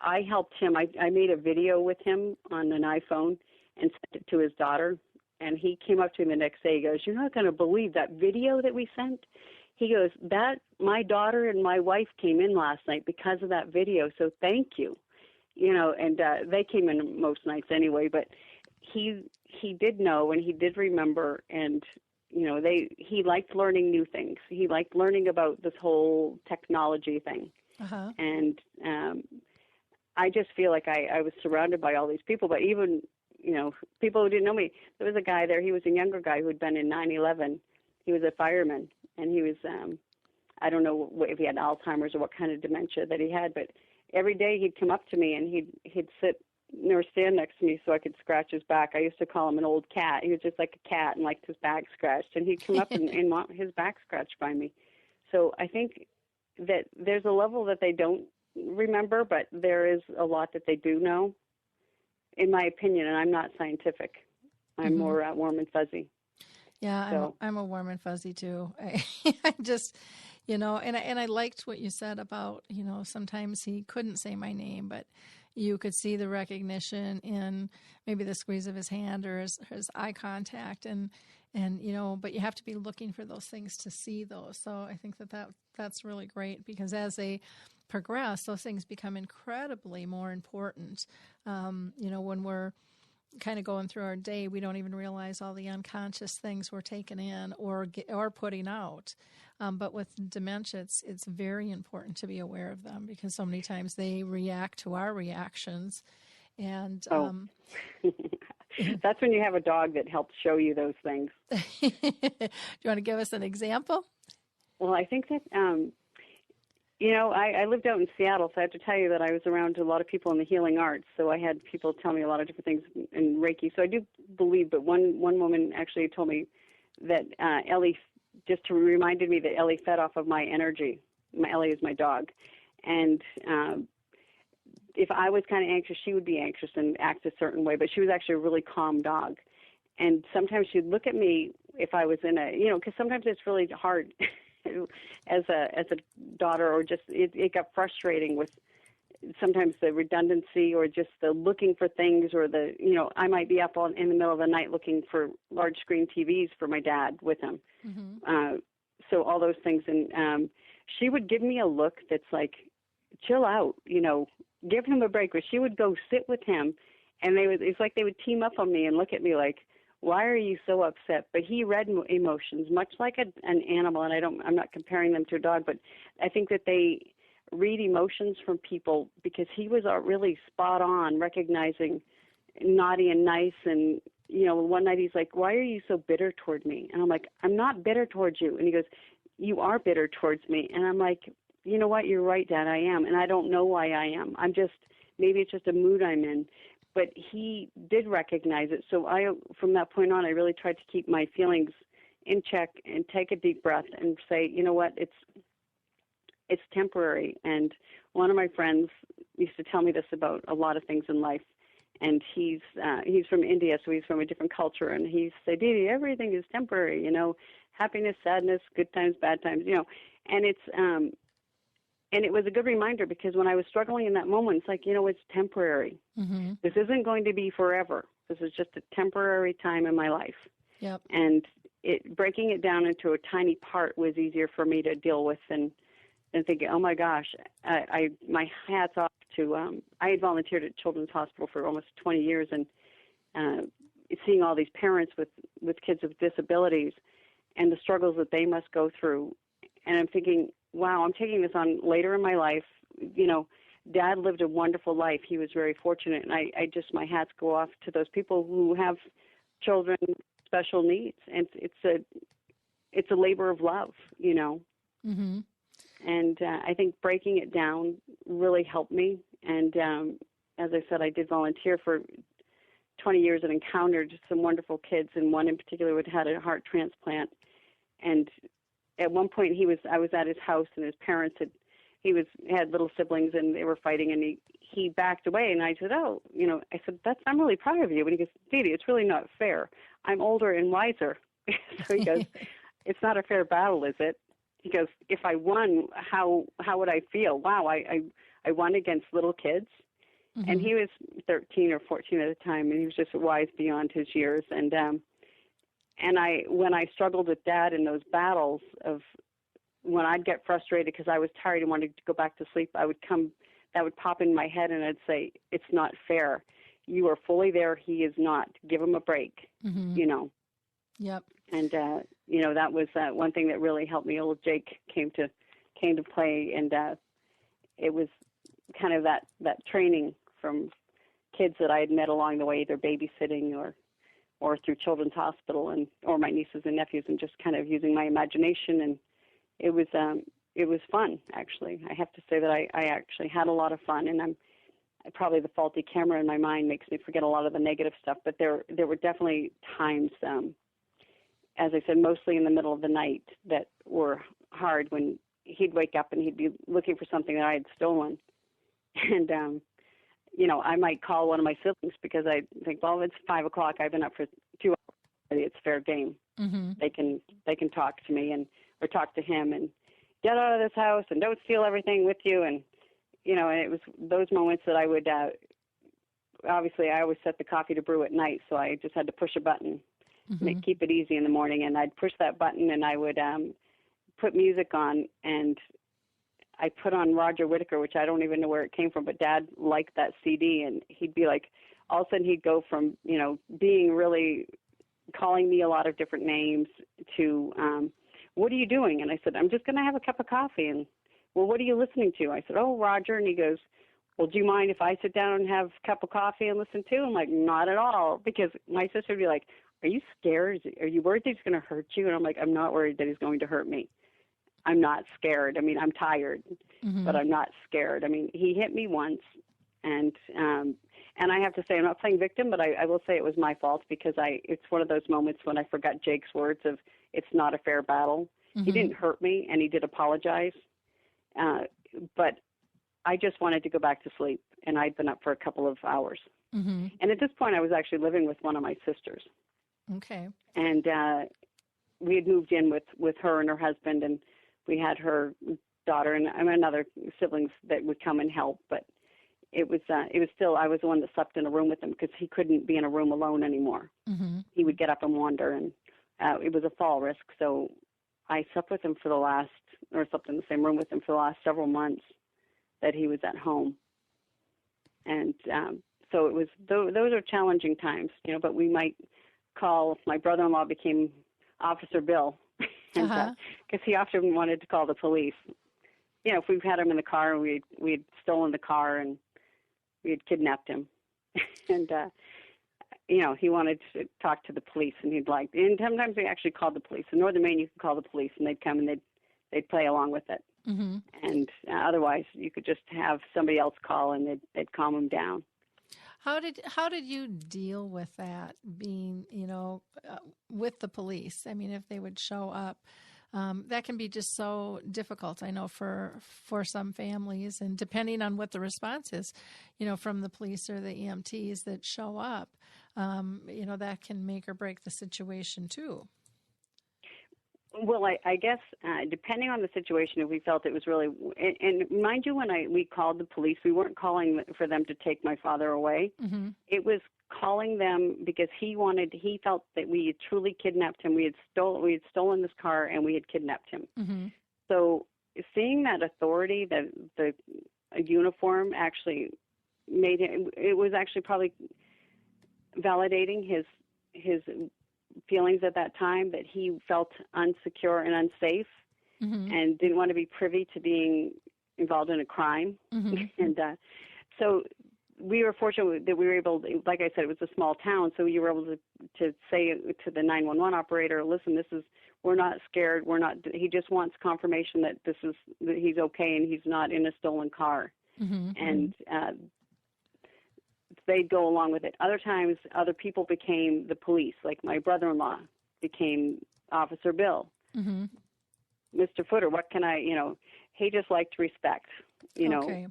I helped him. I made a video with him on an iPhone and sent it to his daughter. And he came up to me the next day. He goes, "You're not going to believe that video that we sent." He goes, "My daughter and my wife came in last night because of that video. So thank you." And they came in most nights anyway. But he did know, and he did remember, and he liked learning new things. He liked learning about this whole technology thing. Uh-huh. And I just feel like I was surrounded by all these people, but even, people who didn't know me. There was a guy there, he was a younger guy who had been in 9/11. He was a fireman, and he was, I don't know if he had Alzheimer's or what kind of dementia that he had, but every day he'd come up to me, and he'd sit or stand next to me so I could scratch his back. I used to call him an old cat. He was just like a cat and liked his back scratched, and he'd come up and want his back scratched by me. So I think that there's a level that they don't remember, but there is a lot that they do know, in my opinion, and I'm not scientific. I'm more warm and fuzzy. Yeah, so. I'm a warm and fuzzy too. I just, and I liked what you said about, sometimes he couldn't say my name, but you could see the recognition in maybe the squeeze of his hand or his eye contact, and but you have to be looking for those things to see those. So I think that's really great, because as they progress, those things become incredibly more important. When we're kind of going through our day, we don't even realize all the unconscious things we're taking in or putting out. But with dementia, it's very important to be aware of them, because so many times they react to our reactions. And that's when you have a dog that helps show you those things. Do you want to give us an example? Well, I think that, I lived out in Seattle, so I have to tell you that I was around a lot of people in the healing arts. So I had people tell me a lot of different things in Reiki. So I do believe, but one woman actually told me that Ellie, just reminded me that Ellie fed off of my energy. Ellie is my dog. And if I was kind of anxious, she would be anxious and act a certain way, but she was actually a really calm dog. And sometimes she'd look at me if I was in because sometimes it's really hard as a daughter, or just it got frustrating with sometimes the redundancy or just the looking for things or the, I might be up in the middle of the night looking for large screen TVs for my dad with him. So all those things. And she would give me a look that's like, chill out, give him a break. Or she would go sit with him, and it's like they would team up on me and look at me like, why are you so upset? But he read emotions, much like an animal. And I'm not comparing them to a dog, but I think that they read emotions from people, because he was really spot on recognizing naughty and nice. And, one night he's like, why are you so bitter toward me? And I'm like, I'm not bitter towards you. And he goes, you are bitter towards me. And I'm like, you know what? You're right, Dad, I am. And I don't know why I am. Maybe it's just a mood I'm in. But he did recognize it. So from that point on, I really tried to keep my feelings in check and take a deep breath and say, you know what? It's temporary. And one of my friends used to tell me this about a lot of things in life. And he's from India, so he's from a different culture. And he said, DeeDee, everything is temporary, happiness, sadness, good times, bad times, And it's and it was a good reminder, because when I was struggling in that moment, it's like, it's temporary. This isn't going to be forever. This is just a temporary time in my life. Yep. And breaking it down into a tiny part was easier for me to deal with than thinking, oh my gosh, my hat's off to, I had volunteered at Children's Hospital for almost 20 years, and seeing all these parents with kids with disabilities and the struggles that they must go through. And I'm thinking, wow, I'm taking this on later in my life. Dad lived a wonderful life. He was very fortunate. And I just, my hats go off to those people who have children with special needs. And it's a labor of love, And I think breaking it down really helped me. And as I said, I did volunteer for 20 years and encountered some wonderful kids, and one in particular had a heart transplant. And at one point I was at his house, and his parents had little siblings, and they were fighting, and he backed away, and I said, I said, I'm really proud of you. And he goes, DeeDee, it's really not fair. I'm older and wiser. So he goes, it's not a fair battle, is it? He goes, if I won, how would I feel? Wow, I won against little kids. And he was 13 or 14 at the time, and he was just wise beyond his years. And when I struggled with Dad in those battles of when I'd get frustrated because I was tired and wanted to go back to sleep, that would pop in my head, and I'd say, it's not fair. You are fully there. He is not. Give him a break, Yep. And, that was one thing that really helped me. Old Jake came to play, and it was kind of that training from kids that I had met along the way, either babysitting or through Children's Hospital or my nieces and nephews, and just kind of using my imagination. And it was fun, actually. I have to say that I actually had a lot of fun, and probably the faulty camera in my mind makes me forget a lot of the negative stuff, but there were definitely times, as I said, mostly in the middle of the night, that were hard, when he'd wake up and he'd be looking for something that I had stolen. And, I might call one of my siblings, because I think, well, it's 5 o'clock. I've been up for 2 hours. It's fair game. They can talk to me or talk to him and get out of this house and don't steal everything with you. And, and it was those moments that I would, obviously I always set the coffee to brew at night. So I just had to push a button, keep it easy in the morning. And I'd push that button, and I would put music on, and I put on Roger Whittaker, which I don't even know where it came from, but Dad liked that CD, and he'd be like, all of a sudden he'd go from, being really calling me a lot of different names to, what are you doing? And I said, I'm just going to have a cup of coffee. And, well, what are you listening to? I said, oh, Roger. And he goes, well, do you mind if I sit down and have a cup of coffee and listen too? I'm like, not at all, because my sister would be like, are you scared? Are you worried that he's going to hurt you? And I'm like, I'm not worried that he's going to hurt me. I'm not scared. I mean, I'm tired, but I'm not scared. I mean, he hit me once, and I have to say, I'm not playing victim, but I will say it was my fault, because it's one of those moments when I forgot Jake's words of, it's not a fair battle. He didn't hurt me, and he did apologize, but I just wanted to go back to sleep, and I'd been up for a couple of hours. And at this point, I was actually living with one of my sisters. Okay. And we had moved in with her and her husband, and we had her daughter and another siblings that would come and help. But it was still, I was the one that slept in a room with him because he couldn't be in a room alone anymore. Mm-hmm. He would get up and wander, and it was a fall risk. So I slept with him slept in the same room with him for the last several months that he was at home. And so it was, those are challenging times, but we might call, my brother-in-law became Officer Bill, because he often wanted to call the police. If we've had him in the car and we had stolen the car and we had kidnapped him, and he wanted to talk to the police, and and sometimes they actually called the police. In Northern Maine, you could call the police, and they'd come and they'd play along with it. Mm-hmm. And otherwise, you could just have somebody else call, and they'd calm them down. How did you deal with that, being, with the police? I mean, if they would show up, that can be just so difficult, I know, for some families, and depending on what the response is, from the police or the EMTs that show up, that can make or break the situation too. Well, I guess depending on the situation, if we felt it was really, and mind you, when we called the police, we weren't calling for them to take my father away. Mm-hmm. It was calling them because he felt that we had truly kidnapped him. We had stolen this car, and we had kidnapped him. Mm-hmm. So seeing that authority, the uniform actually made him, it was actually probably validating his feelings at that time, that he felt unsecure and unsafe, mm-hmm. and didn't want to be privy to being involved in a crime. Mm-hmm. And so we were fortunate that we were able to, like I said, it was a small town, so you were able to say to the 911 operator, listen, we're not scared, he just wants confirmation that that he's okay and he's not in a stolen car. Mm-hmm. And they'd go along with it. Other times, other people became the police, like my brother-in-law became Officer Bill. Mm-hmm. Mr. Footer, what can he just liked respect, Okay.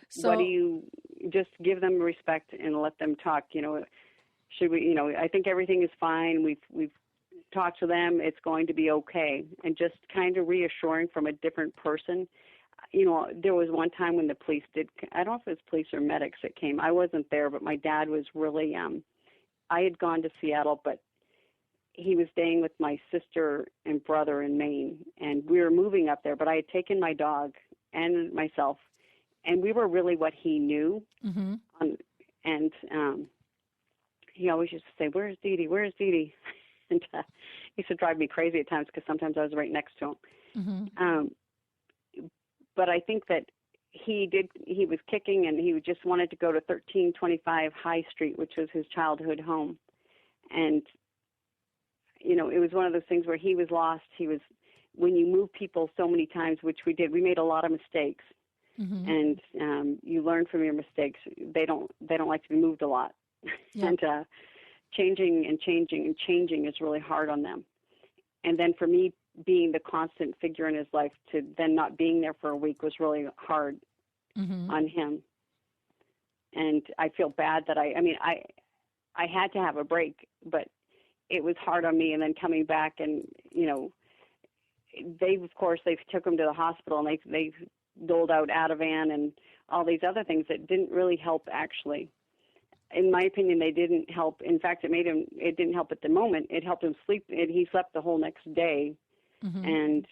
So, what do you, just give them respect and let them talk, should we, I think everything is fine. We've talked to them. It's going to be okay. And just kind of reassuring from a different person. There was one time when the police I don't know if it was police or medics that came. I wasn't there, but my dad was really, I had gone to Seattle, but he was staying with my sister and brother in Maine, and we were moving up there, but I had taken my dog and myself, and we were really what he knew. Mm-hmm. And he always used to say, where's DeeDee? Where's DeeDee? And he used to drive me crazy at times because sometimes I was right next to him. Mm-hmm. But I think that he was kicking, and he just wanted to go to 1325 High Street, which was his childhood home. And, it was one of those things where he was lost. When you move people so many times, which we did, we made a lot of mistakes. Mm-hmm. And you learn from your mistakes. They don't like to be moved a lot. Yep. And changing is really hard on them. And then for me, being the constant figure in his life, to then not being there for a week was really hard. Mm-hmm. on him. And I feel bad that I had to have a break, but it was hard on me. And then coming back, and they took him to the hospital, and they doled out Ativan and all these other things that didn't really help. Actually, in my opinion, they didn't help. In fact, it didn't help at the moment. It helped him sleep. He slept the whole next day. Mm-hmm. And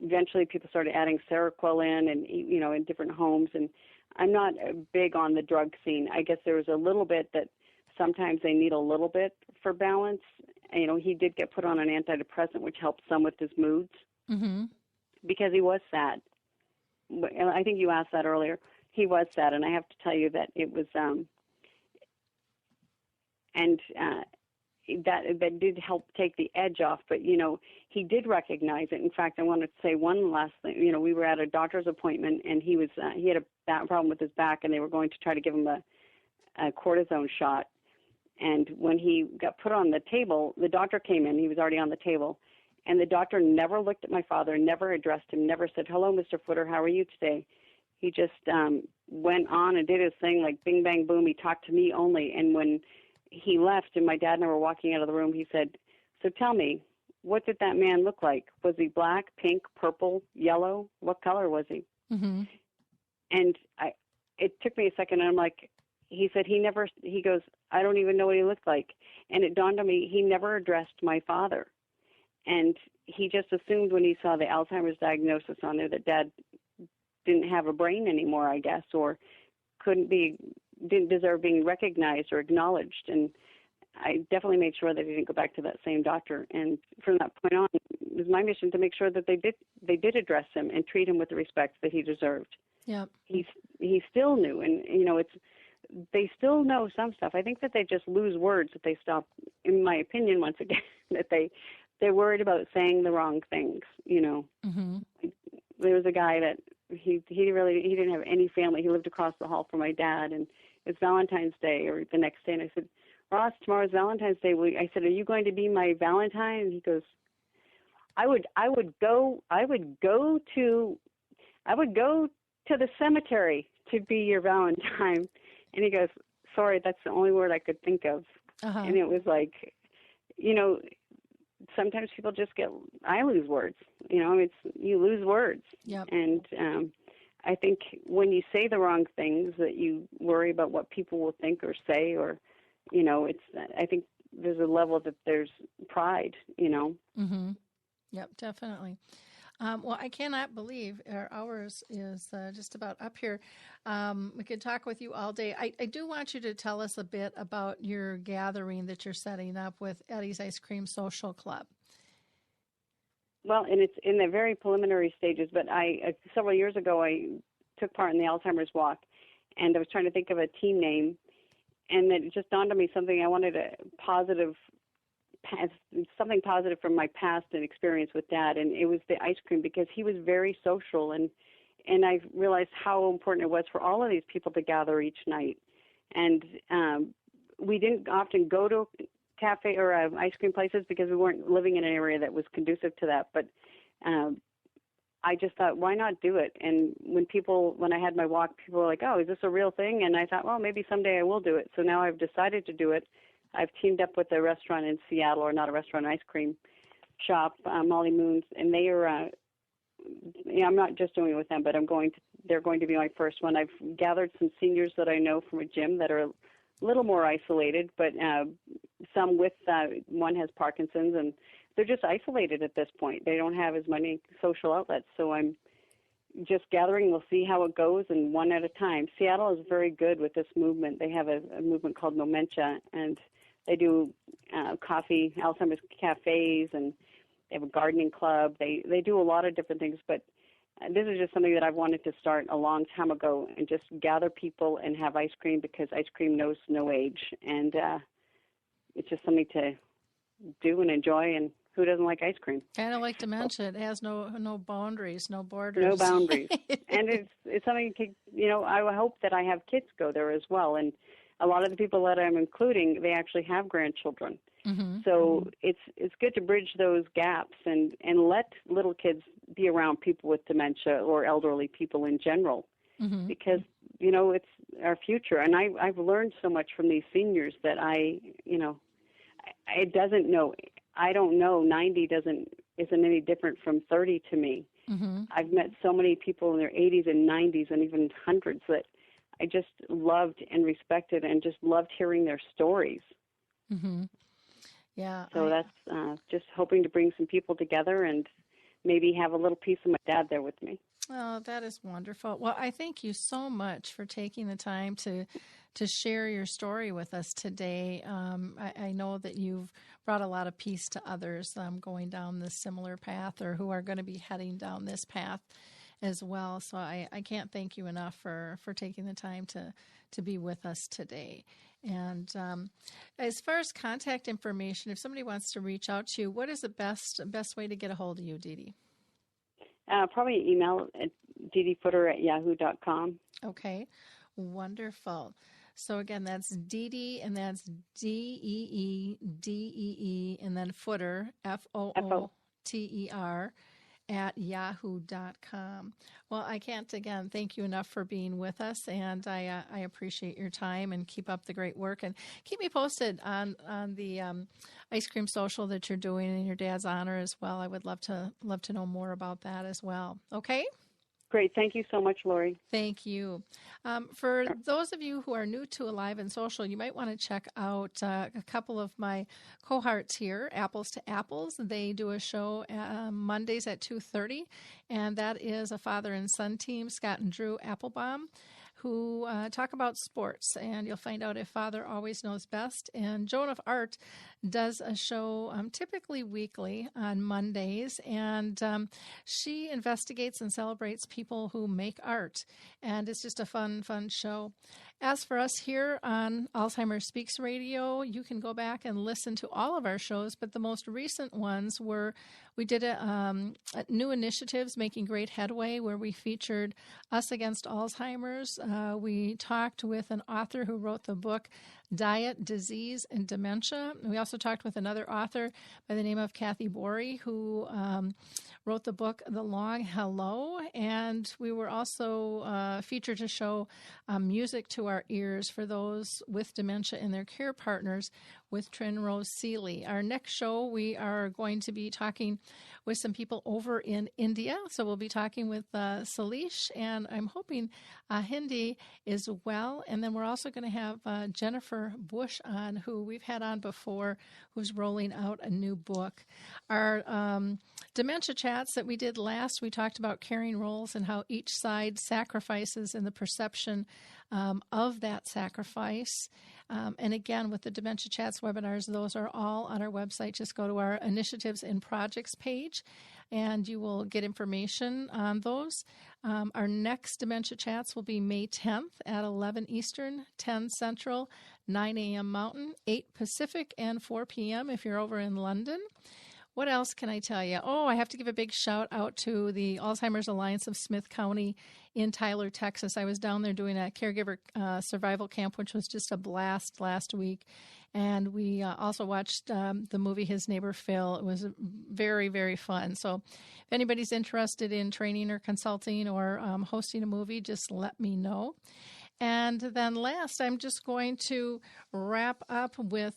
eventually people started adding Seroquel in, and, in different homes. And I'm not big on the drug scene. I guess there was a little bit that sometimes they need a little bit for balance. He did get put on an antidepressant, which helped some with his moods, mm-hmm. because he was sad. I think you asked that earlier. He was sad, and I have to tell you that it was, that did help take the edge off, but, he did recognize it. In fact, I wanted to say one last thing. We were at a doctor's appointment, and he had a back problem with his back, and they were going to try to give him a cortisone shot. And when he got put on the table, the doctor came in. He was already on the table, and the doctor never looked at my father, never addressed him, never said, hello, Mr. Footer, how are you today? He just went on and did his thing like bing, bang, boom. He talked to me only, and when he left and my dad and I were walking out of the room, he said, so tell me, what did that man look like? Was he black, pink, purple, yellow? What color was he? Mm-hmm. And it took me a second, and I'm like, he said he goes, I don't even know what he looked like. And it dawned on me, he never addressed my father. And he just assumed when he saw the Alzheimer's diagnosis on there that Dad didn't have a brain anymore, I guess, or didn't deserve being recognized or acknowledged. And I definitely made sure that he didn't go back to that same doctor. And from that point on, it was my mission to make sure that they did address him and treat him with the respect that he deserved. Yep. He still knew, and they still know some stuff. I think that they just lose words, that they stop, in my opinion, once again, that they're worried about saying the wrong things. Mm-hmm. There was a guy that he didn't have any family. He lived across the hall from my dad, and it's Valentine's Day or the next day, and I said, Ross, tomorrow's Valentine's Day. I said, are you going to be my Valentine? And he goes, I would go to the cemetery to be your Valentine. And he goes, sorry, that's the only word I could think of. Uh-huh. And it was like, sometimes people I lose words. You lose words. Yep. And I think when you say the wrong things, that you worry about what people will think or say, or, I think there's a level that there's pride, Mm-hmm. Yep, definitely. Well, I cannot believe our hours is just about up here. We could talk with you all day. I do want you to tell us a bit about your gathering that you're setting up with Eddie's Ice Cream Social Club. Well, and it's in the very preliminary stages, but several years ago, I took part in the Alzheimer's Walk, and I was trying to think of a team name, and it just dawned on me something. I wanted something positive from my past and experience with Dad, and it was the ice cream, because he was very social, and I realized how important it was for all of these people to gather each night. And we didn't often go to cafe or ice cream places because we weren't living in an area that was conducive to that, but I just thought, why not do it? And when I had my walk, people were like, oh, is this a real thing? And I thought, well, maybe someday I will do it. So now I've decided to do it. I've teamed up with a restaurant in Seattle, or not a restaurant, an ice cream shop, Molly Moon's, and they are, I'm not just doing it with them, but they're going to be my first one. I've gathered some seniors that I know from a gym that are a little more isolated, but some with, one has Parkinson's, and they're just isolated at this point. They don't have as many social outlets, so I'm just gathering. We'll see how it goes, and one at a time. Seattle is very good with this movement. They have a movement called Dementia, and they do coffee, Alzheimer's cafes, and they have a gardening club. They do a lot of different things, but this is just something that I've wanted to start a long time ago, and just gather people and have ice cream, because ice cream knows no age, and it's just something to do and enjoy, and who doesn't like ice cream? Kind of like dementia. It has no boundaries, no borders. No boundaries. And it's something I hope that I have kids go there as well. And a lot of the people that I'm including, they actually have grandchildren. Mm-hmm. So it's good to bridge those gaps and let little kids be around people with dementia or elderly people in general, mm-hmm. because, it's our future. And I've learned so much from these seniors that I don't know, 90 isn't any different from 30 to me. Mm-hmm. I've met so many people in their 80s and 90s and even hundreds that I just loved and respected, and just loved hearing their stories. Mm-hmm. Yeah. So that's just hoping to bring some people together and maybe have a little piece of my dad there with me. Oh, that is wonderful. Well, I thank you so much for taking the time to share your story with us today. I know that you've brought a lot of peace to others going down this similar path, or who are going to be heading down this path as well. So I can't thank you enough for taking the time to be with us today. And as far as contact information, if somebody wants to reach out to you, what is the best way to get a hold of you, DeeDee? Probably email at deedeefooter@yahoo.com. Okay, wonderful. So again, that's DeeDee, and that's DeeDee, and then Footer, FOOTER, at yahoo.com. Well, I can't, again, thank you enough for being with us, and I appreciate your time, and keep up the great work, and keep me posted on the ice cream social that you're doing in your dad's honor as well. I would love to know more about that as well. Okay? Great. Thank you so much, Lori. Thank you. For those of you who are new to Alive and Social, you might want to check out a couple of my cohorts here, Apples to Apples. They do a show Mondays at 2:30, and that is a father and son team, Scott and Drew Applebaum, who talk about sports, and you'll find out if Father always knows best. And Joan of Art does a show typically weekly on Mondays, and she investigates and celebrates people who make art, and it's just a fun show. As for us here on Alzheimer's Speaks Radio, you can go back and listen to all of our shows, but the most recent ones were, we did a new initiatives making great headway where we featured Us Against Alzheimer's. We talked with an author who wrote the book Diet, Disease, and Dementia. We also talked with another author by the name of Kathy Borey, who wrote the book The Long Hello, and we were also featured to show music to our ears for those with dementia and their care partners with Trin Rose Seeley. Our next show, we are going to be talking with some people over in India. So we'll be talking with Salish, and I'm hoping Hindi is well. And then we're also going to have Jennifer Bush on, who we've had on before, who's rolling out a new book. Our dementia chats that we did last, we talked about caring roles and how each side sacrifices in the perception of that sacrifice. And again, with the Dementia Chats webinars, those are all on our website. Just go to our Initiatives and Projects page, and you will get information on those. Our next Dementia Chats will be May 10th at 11 Eastern, 10 Central, 9 a.m. Mountain, 8 Pacific, and 4 p.m. if you're over in London. What else can I tell you? Oh, I have to give a big shout out to the Alzheimer's Alliance of Smith County in Tyler, Texas. I was down there doing a caregiver survival camp, which was just a blast last week. And we also watched the movie His Neighbor Phil. It was very, very fun. So if anybody's interested in training or consulting or hosting a movie, just let me know. And then last, I'm just going to wrap up with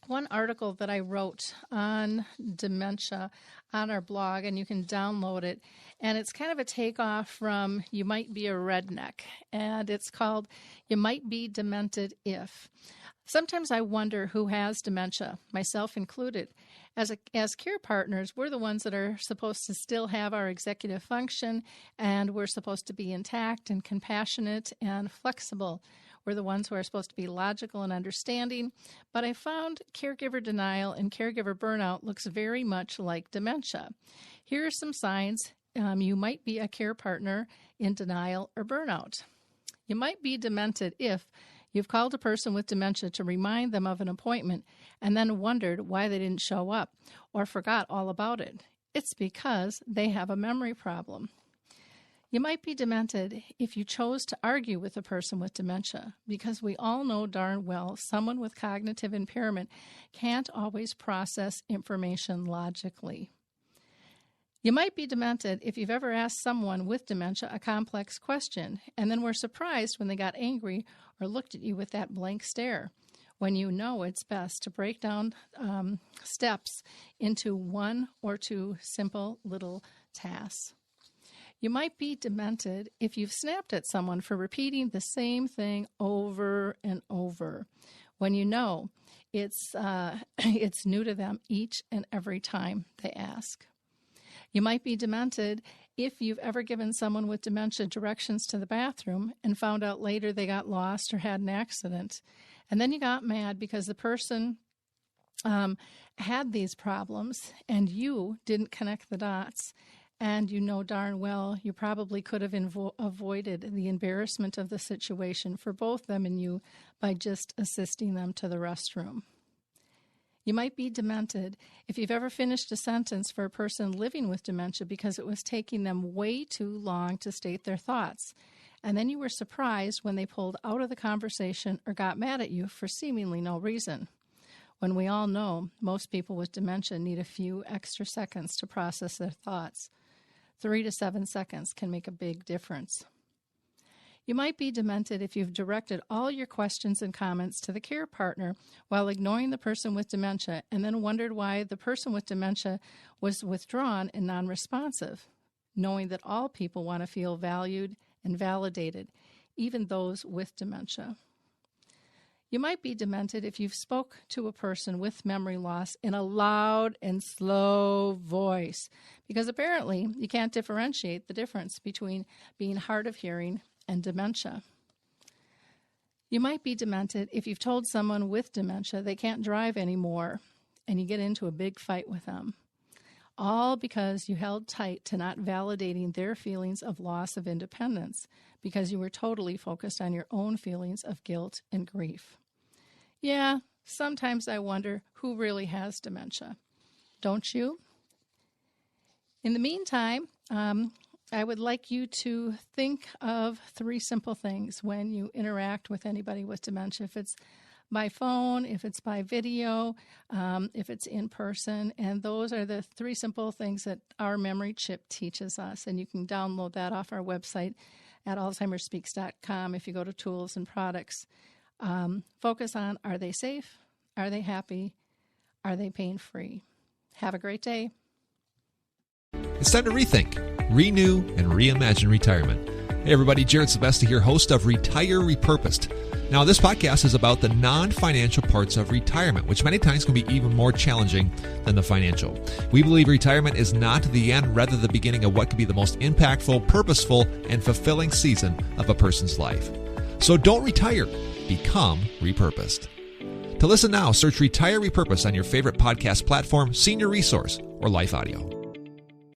one article that I wrote on dementia on our blog, and you can download it. And it's kind of a takeoff from You Might Be a Redneck, and it's called You Might Be Demented If. Sometimes I wonder who has dementia, myself included. As care partners, we're the ones that are supposed to still have our executive function, and we're supposed to be intact and compassionate and flexible. We're the ones who are supposed to be logical and understanding, but I found caregiver denial and caregiver burnout looks very much like dementia. Here are some signs you might be a care partner in denial or burnout. You might be demented if you've called a person with dementia to remind them of an appointment and then wondered why they didn't show up or forgot all about it. It's because they have a memory problem. You might be demented if you chose to argue with a person with dementia, because we all know darn well someone with cognitive impairment can't always process information logically. You might be demented if you've ever asked someone with dementia a complex question and then were surprised when they got angry or looked at you with that blank stare, when you know it's best to break down steps into one or two simple little tasks. You might be demented if you've snapped at someone for repeating the same thing over and over, when you know it's new to them each and every time they ask. You might be demented if you've ever given someone with dementia directions to the bathroom and found out later they got lost or had an accident. And then you got mad because the person had these problems and you didn't connect the dots. And you know darn well you probably could have avoided the embarrassment of the situation for both them and you by just assisting them to the restroom. You might be demented if you've ever finished a sentence for a person living with dementia because it was taking them way too long to state their thoughts. And then you were surprised when they pulled out of the conversation or got mad at you for seemingly no reason. When we all know most people with dementia need a few extra seconds to process their thoughts. 3 to 7 seconds can make a big difference. You might be demented if you've directed all your questions and comments to the care partner while ignoring the person with dementia and then wondered why the person with dementia was withdrawn and non-responsive. knowing that all people want to feel valued and validated, even those with dementia. You might be demented if you've spoke to a person with memory loss in a loud and slow voice, because apparently you can't differentiate the difference between being hard of hearing and dementia. You might be demented if you've told someone with dementia they can't drive anymore and you get into a big fight with them, all because you held tight to not validating their feelings of loss of independence because you were totally focused on your own feelings of guilt and grief. Yeah, sometimes I wonder who really has dementia. Don't you? In the meantime, I would like you to think of 3 simple things when you interact with anybody with dementia. If it's by phone, if it's by video, if it's in person. And those are the 3 simple things that our memory chip teaches us. And you can download that off our website at alzheimersspeaks.com if you go to tools and products. Focus on, are they safe? Are they happy? Are they pain-free? Have a great day. It's time to rethink, renew, and reimagine retirement. Hey everybody, Jared Sebesta here, host of Retire Repurposed. Now this podcast is about the non-financial parts of retirement, which many times can be even more challenging than the financial. We believe retirement is not the end, rather the beginning of what could be the most impactful, purposeful, and fulfilling season of a person's life. So don't retire, become repurposed. To listen now, search Retire Repurposed on your favorite podcast platform, Senior Resource, or Life Audio.